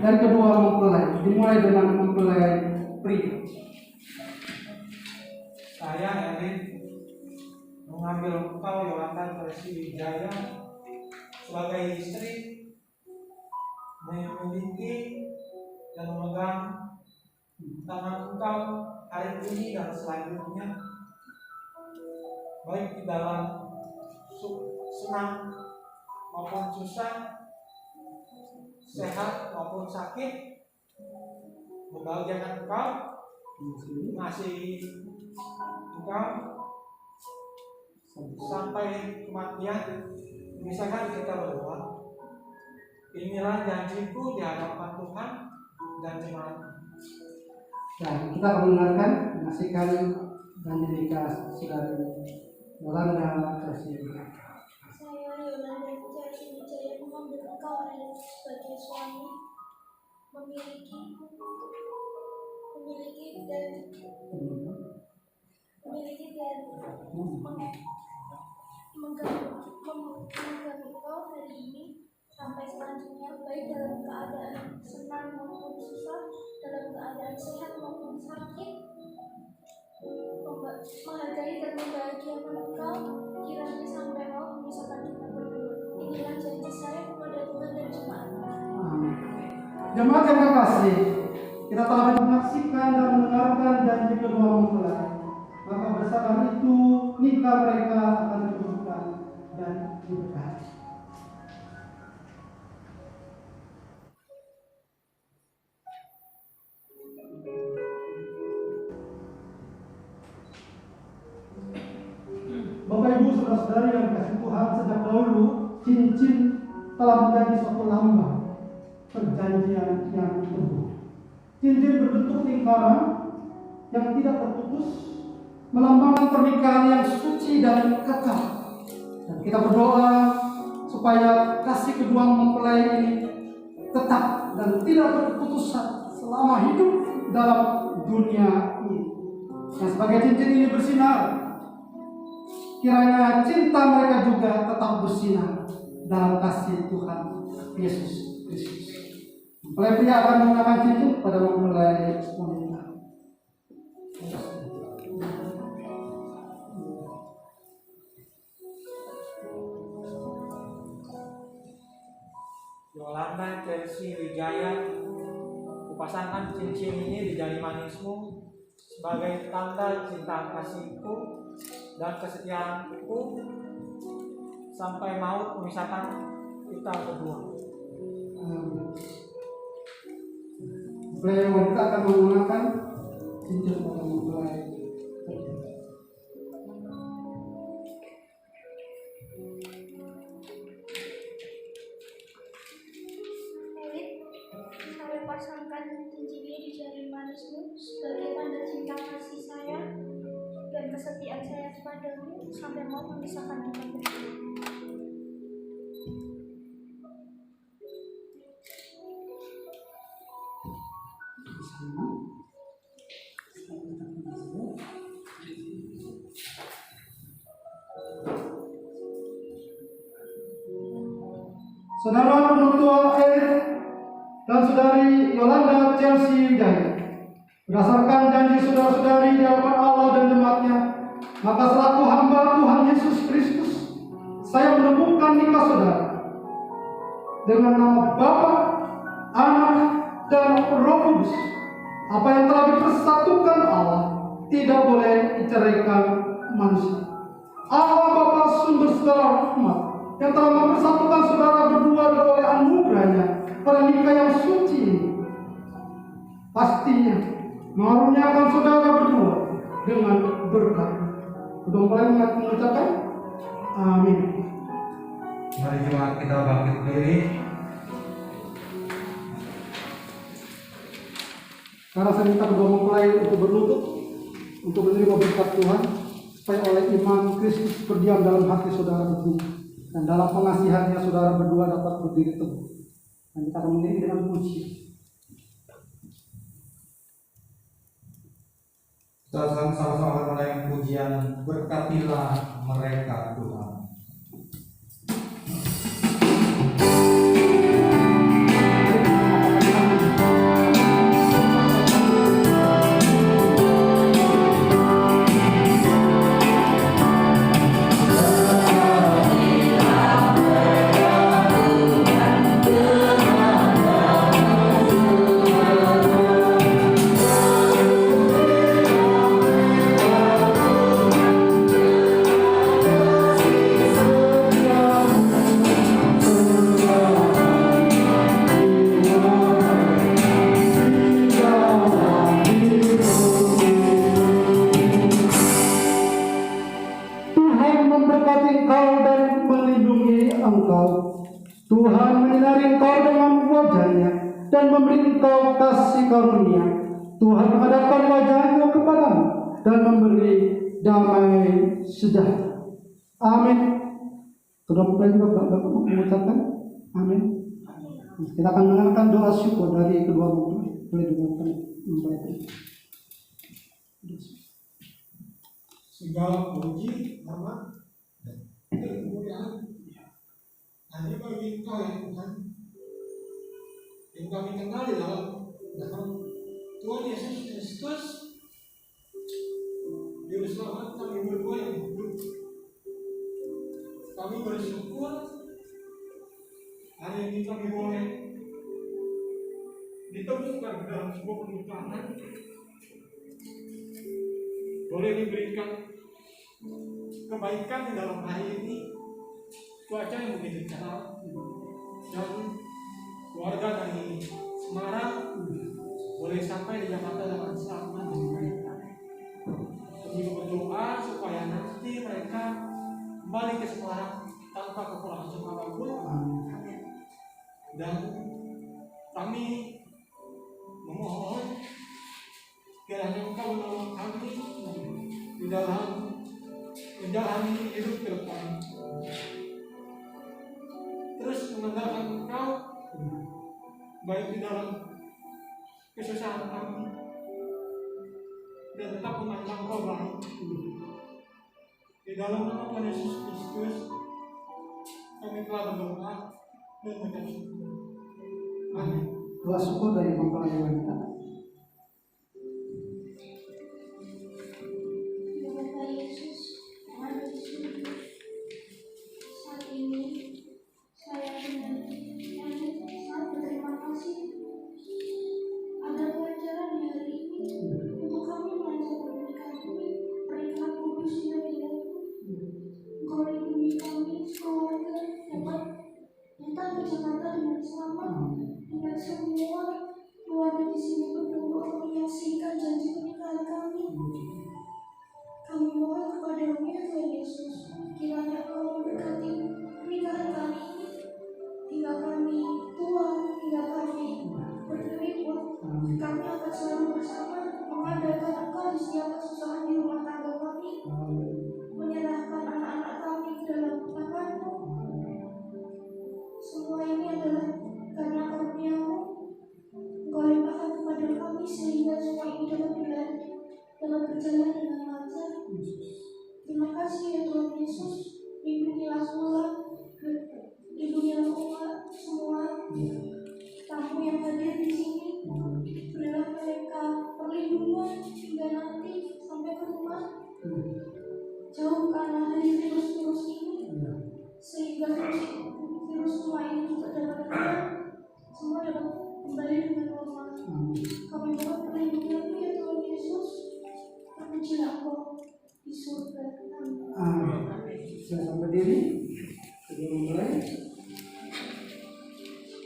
dari kedua mempelai, dimulai dengan mempelai pria. Saya Erin mengambil engkau Yolanda Chelsea Wijaya sebagai istri, memiliki dan memegang tangan engkau hari ini dan selanjutnya, baik di dalam senang maupun susah, sehat maupun sakit, membahagiakan engkau, mengasihi engkau sampai kematian, misalkan kita berdua. Inilah janjiku di hadapan Tuhan dan jemaat. Dan kita akan mendengarkan, menyaksikan janji nikah saudari Yolanda Chelsea. Saya Yolanda Chelsea Wijaya mengambil engkau sebagai suami, memiliki dan menggapai engkau hari ini sampai selanjutnya, baik dalam keadaan senang maupun susah, dalam keadaan sehat maupun sakit, menghargai dan membahagiakan engkau, kiranya sampai mau memisahkan kita berdua. Inilah janji saya kepada Tuhan dan jemaat. Jemaat yang terkasih, kita telah menyaksikan dan mendengarkan janji kedua mempelai. Maka berdasarkan itu nikah mereka akan ditentukan dan diberkati. Bapak Ibu saudara-saudari yang dikasihi Tuhan, sejak dahulu cincin telah menjadi suatu lambang perjanjian yang teguh. Cincin berbentuk lingkaran yang tidak terputus, melambangkan pernikahan yang suci dan kekal. Dan kita berdoa supaya kasih kedua mempelai ini tetap dan tidak berkeputusan selama hidup dalam dunia ini. Dan sebagai cincin ini bersinar, kiranya cinta mereka juga tetap bersinar dalam kasih Tuhan Yesus Kristus. Mempelai pria akan mengenakan cincin pada mempelai wanita. Yolanda Chelsea Wijaya, kupasangkan cincin ini di jari manismu sebagai tanda cinta kasihku dan kesetiaanku sampai maut memisahkan kita berdua. Mempelai wanita akan menggunakan cincin pada mempelai pria. Saya pasangkan cincin ini di jari manismu sebagai tanda cinta kasih saya dan kesetiaan saya kepadamu sampai mau memisahkan kita berdua. Saudara penutua Elit dan saudari Yolanda Chelsea Wijaya, berdasarkan janji saudara-saudari di hadapan Allah dan jemaatnya, maka selaku hamba Tuhan Yesus Kristus, saya menemukan nikah saudara dengan nama Bapa, Anak, dan Roh Kudus. Apa yang telah dipersatukan Allah tidak boleh diceraikan manusia. Allah Bapa sumber segala rahmat yang telah mempersatukan saudara berdua oleh anugerahnya pada nikah yang suci ini, pastinya mengaruniakan saudara berdua dengan berkat. Kedua mempelai mengucapkan amin. Mari jemaat kita bangkit berdiri. Karena saya minta kedua mempelai untuk berlutut untuk menerima berkat Tuhan, supaya oleh iman Kristus berdiam dalam hati saudara berdua, dan dalam pengasihannya saudara berdua dapat berdiri teguh. Dan kita akan mengiringi dengan puji. Kita sama-sama menaik pujian, berkatilah mereka Tuhan. Tuhan menyinari engkau dengan wajah-Nya dan memberi engkau kasih karunia. Tuhan menghadapkan wajah-Nya kepadamu dan memberi damai sejahtera. Amin. Kedua mempelai juga mengucapkan amin. Kita akan mendengarkan doa syukur dari kedua mempelai. Boleh dengarkan mempelai. Segala puji, hormat, dan kemuliaan hanya bagi Engkau ya Tuhan, yang kami kenal di dalam Tuhan Yesus Kristus, Juru Selamat kami berdua yang hidup. Kami bersyukur hari ini kami boleh ditemukan dalam sebuah pernikahan, boleh diberikan kebaikan di dalam hari ini, cuaca yang begitu cerah, dan keluarga dari Semarang boleh sampai di Jakarta dengan selamat. Kami berdoa supaya nanti mereka kembali ke Semarang tanpa kekurangan apapun, dan kami memohon kiranya Engkau menolong kami di dalam menjalani hidup ke depan, terus mengandalkan Engkau baik di dalam kesusahan kami, dan tetap memandang Engkau baik. Di dalam nama Tuhan Yesus Kristus kami telah berdoa dan mengucap syukur. Amin. Doa syukur dari mempelai wanita. Bapak Yesus, Tuhan Yesus, saat ini saya sangat berterima kasih ada pelajaran di hari ini untuk kami belajar pernikahan kudus dari Engkau lindungi kami keluarga dapat datang ke Jakarta dengan selamat, dengan semua keluarga di sini berdoa menyaksikan janji pernikahan kami. Kami mohon kepada-Mu ya Tuhan Yesus, kiranya Engkau memberkati pernikahan kami ini, hingga kami tua, hingga kami berderita, kami akan selalu bersama mengandalkan Engkau di setiap kesusahan di rumah tangga kami, menyerahkan anak-anak kami ke dalam tangan-Mu. Semua ini adalah karena karunia-Mu. Engkau limpahkan kepada kami sehingga semua ini dapat berjalan dengan lancar. Terima kasih ya Tuhan Yesus. Lindungilah semua tamu yang hadir di sini. Berilah mereka perlindungan hingga nanti sampai ke rumah. Jauhkanlah dari virus-virus ini, sehingga virus semua ini juga dapat berjalan, semua dapat kembali dengan normal. Kami mohon perlindungan-Mu ya Tuhan Yesus. Terpujilah Engkau di surga. Amin. Silakan berdiri. Kedua mempelai.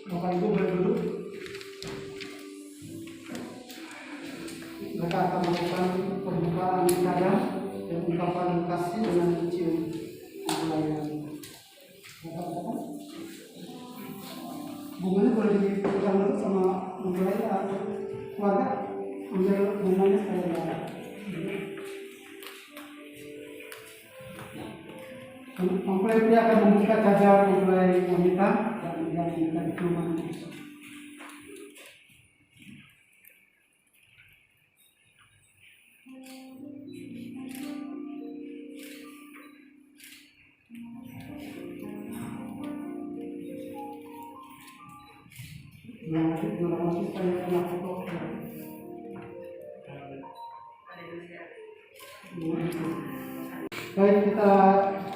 Bapak Ibu boleh duduk. Mereka akan melakukan pembukaan ibadah dan ungkapan kasih dengan mencium mempelai. Bapak-bapak, bunganya boleh dipegang dulu sama mempelai atau keluarga. Ambil bunganya saya. Mempelai pria akan membuka cadar mempelai wanita dan yang membuka ciuman. Yang saya pernah foto. Baik, kita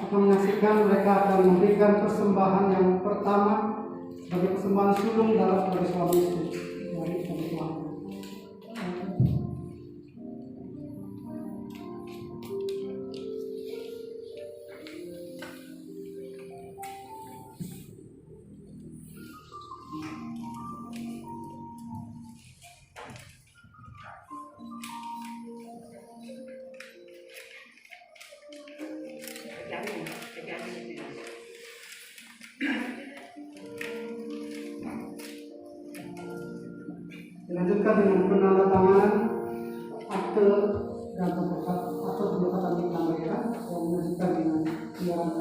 akan menyaksikan mereka akan memberikan persembahan yang pertama sebagai persembahan sulung dalam sebagai suami istri dari suami Tuhan. Dilanjutkan dengan penandatanganan akte dan akte pemberkatan nikah mereka yang dilanjutkan dengan siaran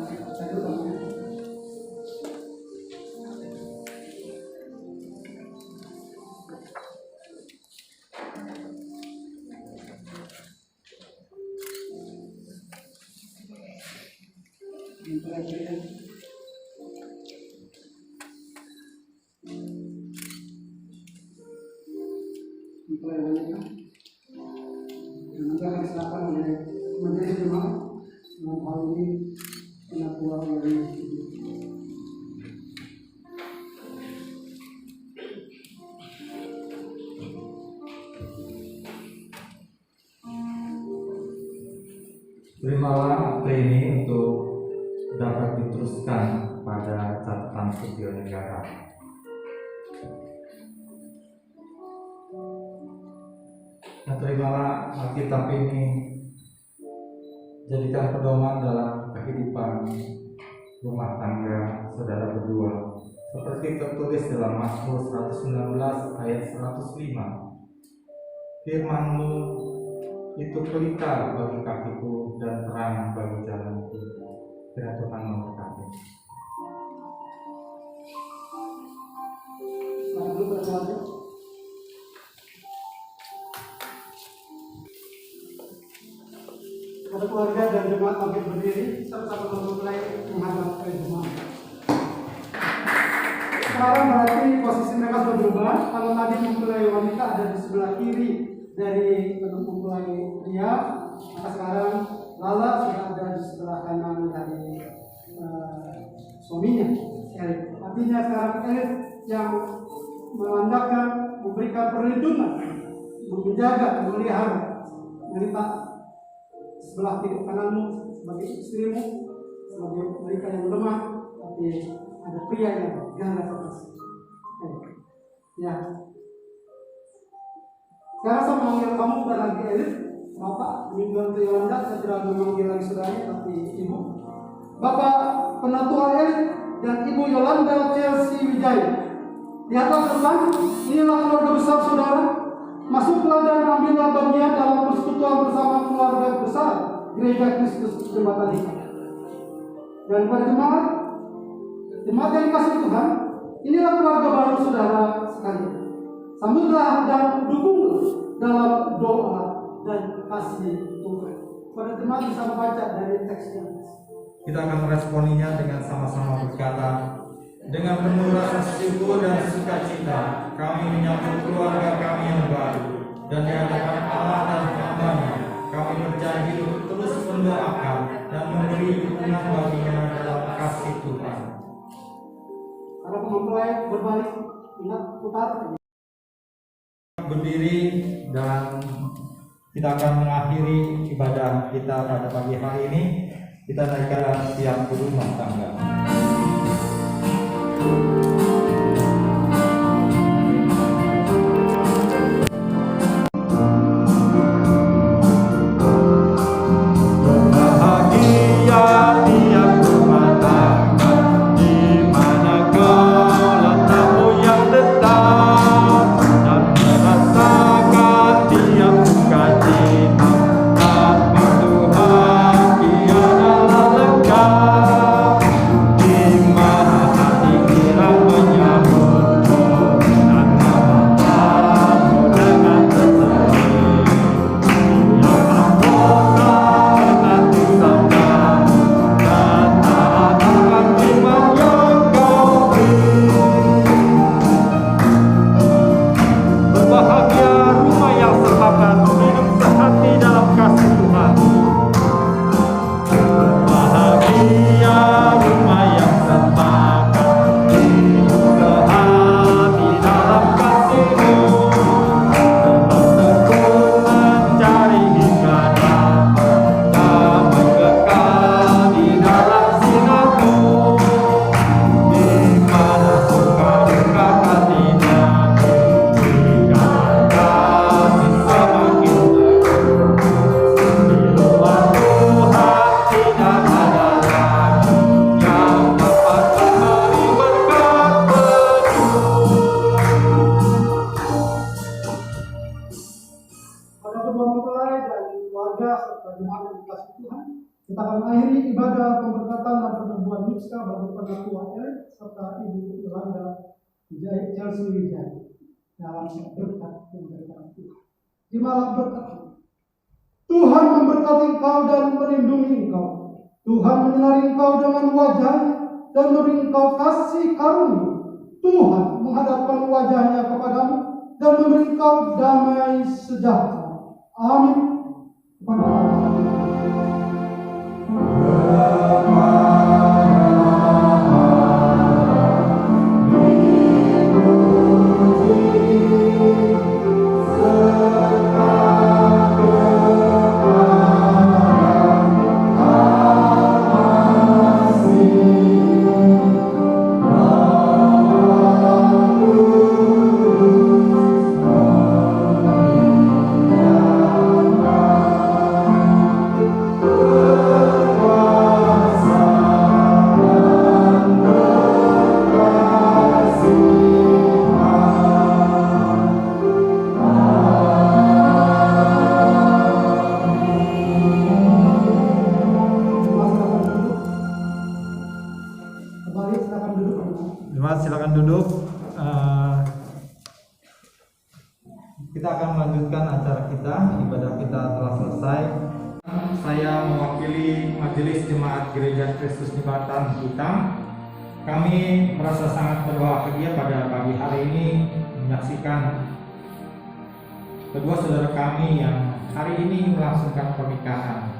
Mempelai wanita yang nanti akan diserahkan oleh majelis jemaat dalam hal ini penatua dari Terimalah akte ini untuk dapat diteruskan pada catatan sipil negara. Nah, terimalah Alkitab ini, jadikan pedoman dalam kehidupan rumah tangga saudara berdua, seperti tertulis dalam Mazmur 119 ayat 105. Firman-Mu itu pelita bagi kakiku dan terang bagi jalanku. Kiranya Tuhan memberkati. Kepada keluarga dan jemaat bangkit berdiri serta mempelai menghadap ke jemaat. Sekarang berarti posisi mereka sudah berubah. Kalau tadi mempelai wanita ada di sebelah kiri dari mempelai pria, maka sekarang Lala sudah ada di sebelah kanan dari suaminya, Elit. Artinya sekarang Elit yang menandakan, memberikan perlindungan, menjaga, memelihara wanita sebelah kiri kananmu sebagai istrimu, sebagai mereka yang lemah, tapi ada pria yang gagah atas. Ya. Sekarang saya memanggil kamu bukan lagi Elit, Bapak, meninggal ke Yolanda, saya tidak memanggil lagi saudaranya, tapi Ibu. Bapak Penatua Elit dan Ibu Yolanda Chelsea Wijaya. Lihatlah ke depan, inilah keluarga besar saudara. Masuklah dan ambillah bagian dalam persekutuan bersama keluarga besar Gereja Kristus Jembatan Ikat. Dan pada jemaat yang dikasih Tuhan, inilah keluarga baru saudara sekalian. Sambutlah dan dukunglah dalam doa dan kasih Tuhan. Pada jemaat bisa membaca dari teksnya. Kita akan meresponinya dengan sama-sama berkata, dengan penuh rasa syukur dan sukacita, kami menyambut keluarga kami yang baru, dan di hadapan Allah dan hamba-Nya, kami berjanji untuk terus mendoakan dan memberi dukungan baginya dalam kasih Tuhan. Kalau mempelai berbalik, ingat putar. Berdiri dan kita akan mengakhiri ibadah kita pada pagi hari ini. Kita naikkan tiang rumah tangga. Kita akan akhiri ibadah pemberkatan dan peneguhan Mixka bagi Penatua Elit serta Ibu Yolanda Chelsea Wijaya dalam berkat pemberkatan Tuhan. Di malam berkat Tuhan memberkati engkau dan melindungi engkau. Tuhan menyinari engkau dengan wajahnya dan memberi engkau kasih karunia. Tuhan menghadapkan wajahnya kepadamu dan memberi engkau damai sejahtera. Amin. Kepada Allah. Jemaat silakan duduk. Kita akan melanjutkan acara kita. Ibadah kita telah selesai. Saya mewakili Majelis Jemaat Gereja Kristus Jembatan Utang. Kami merasa sangat berbahagia pada pagi hari ini menyaksikan kedua saudara kami yang hari ini melangsungkan pernikahan.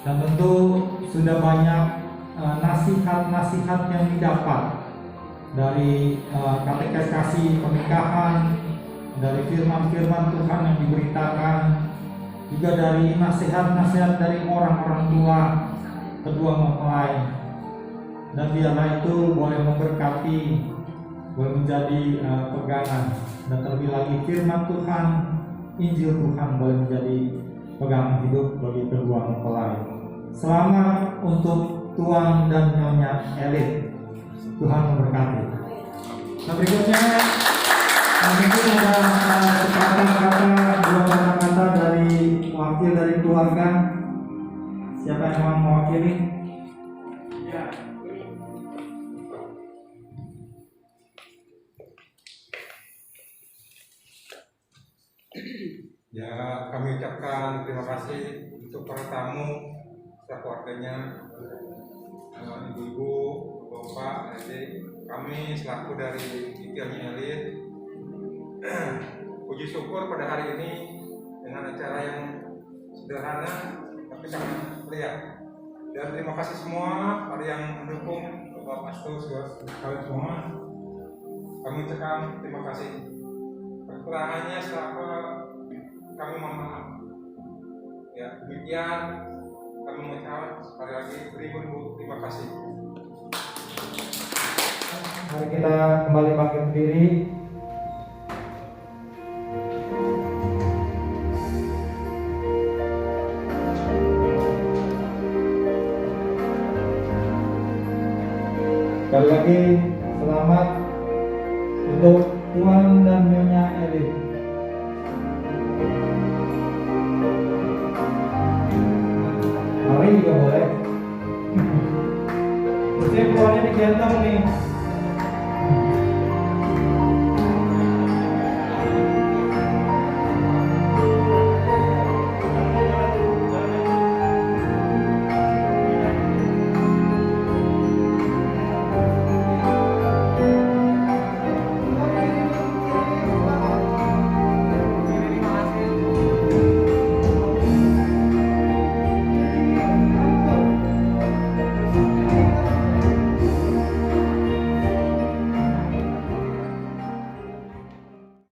Dan tentu sudah banyak nasihat-nasihat yang didapat dari katekesi pernikahan, dari firman-firman Tuhan yang diberitakan, juga dari nasihat-nasihat dari orang-orang tua kedua mempelai. Dan biarlah itu boleh memberkati, boleh menjadi pegangan, dan terlebih lagi firman Tuhan, Injil Tuhan boleh menjadi pegangan hidup bagi kedua mempelai. Selamat untuk Tuan dan Nyonya Elit. Tuhan memberkati. Nah, berikutnya mungkin ada sepatah kata, dua kata dari wakil dari keluarga. Siapa yang mau mewakili? Ya. Ya, kami ucapkan terima kasih untuk para tamu serta keluarganya, ibu-ibu, bapak, adik. Kami selaku dari Itirnya Elit puji syukur pada hari ini dengan acara yang sederhana tapi sangat meriah. Dan terima kasih semua pada yang mendukung, Bapak Pastor, kalian semua. Kami ucapkan terima kasih. Kekurangannya selama kami mohon maaf. Ya, demikian kami mengucapkan sekali lagi beribu-ribu terima kasih. Mari kita kembali bangkit berdiri. Sekali lagi selamat untuk Tuan dan Nyonya Elit. Mari juga boleh. Terusnya keluarnya digendong nih.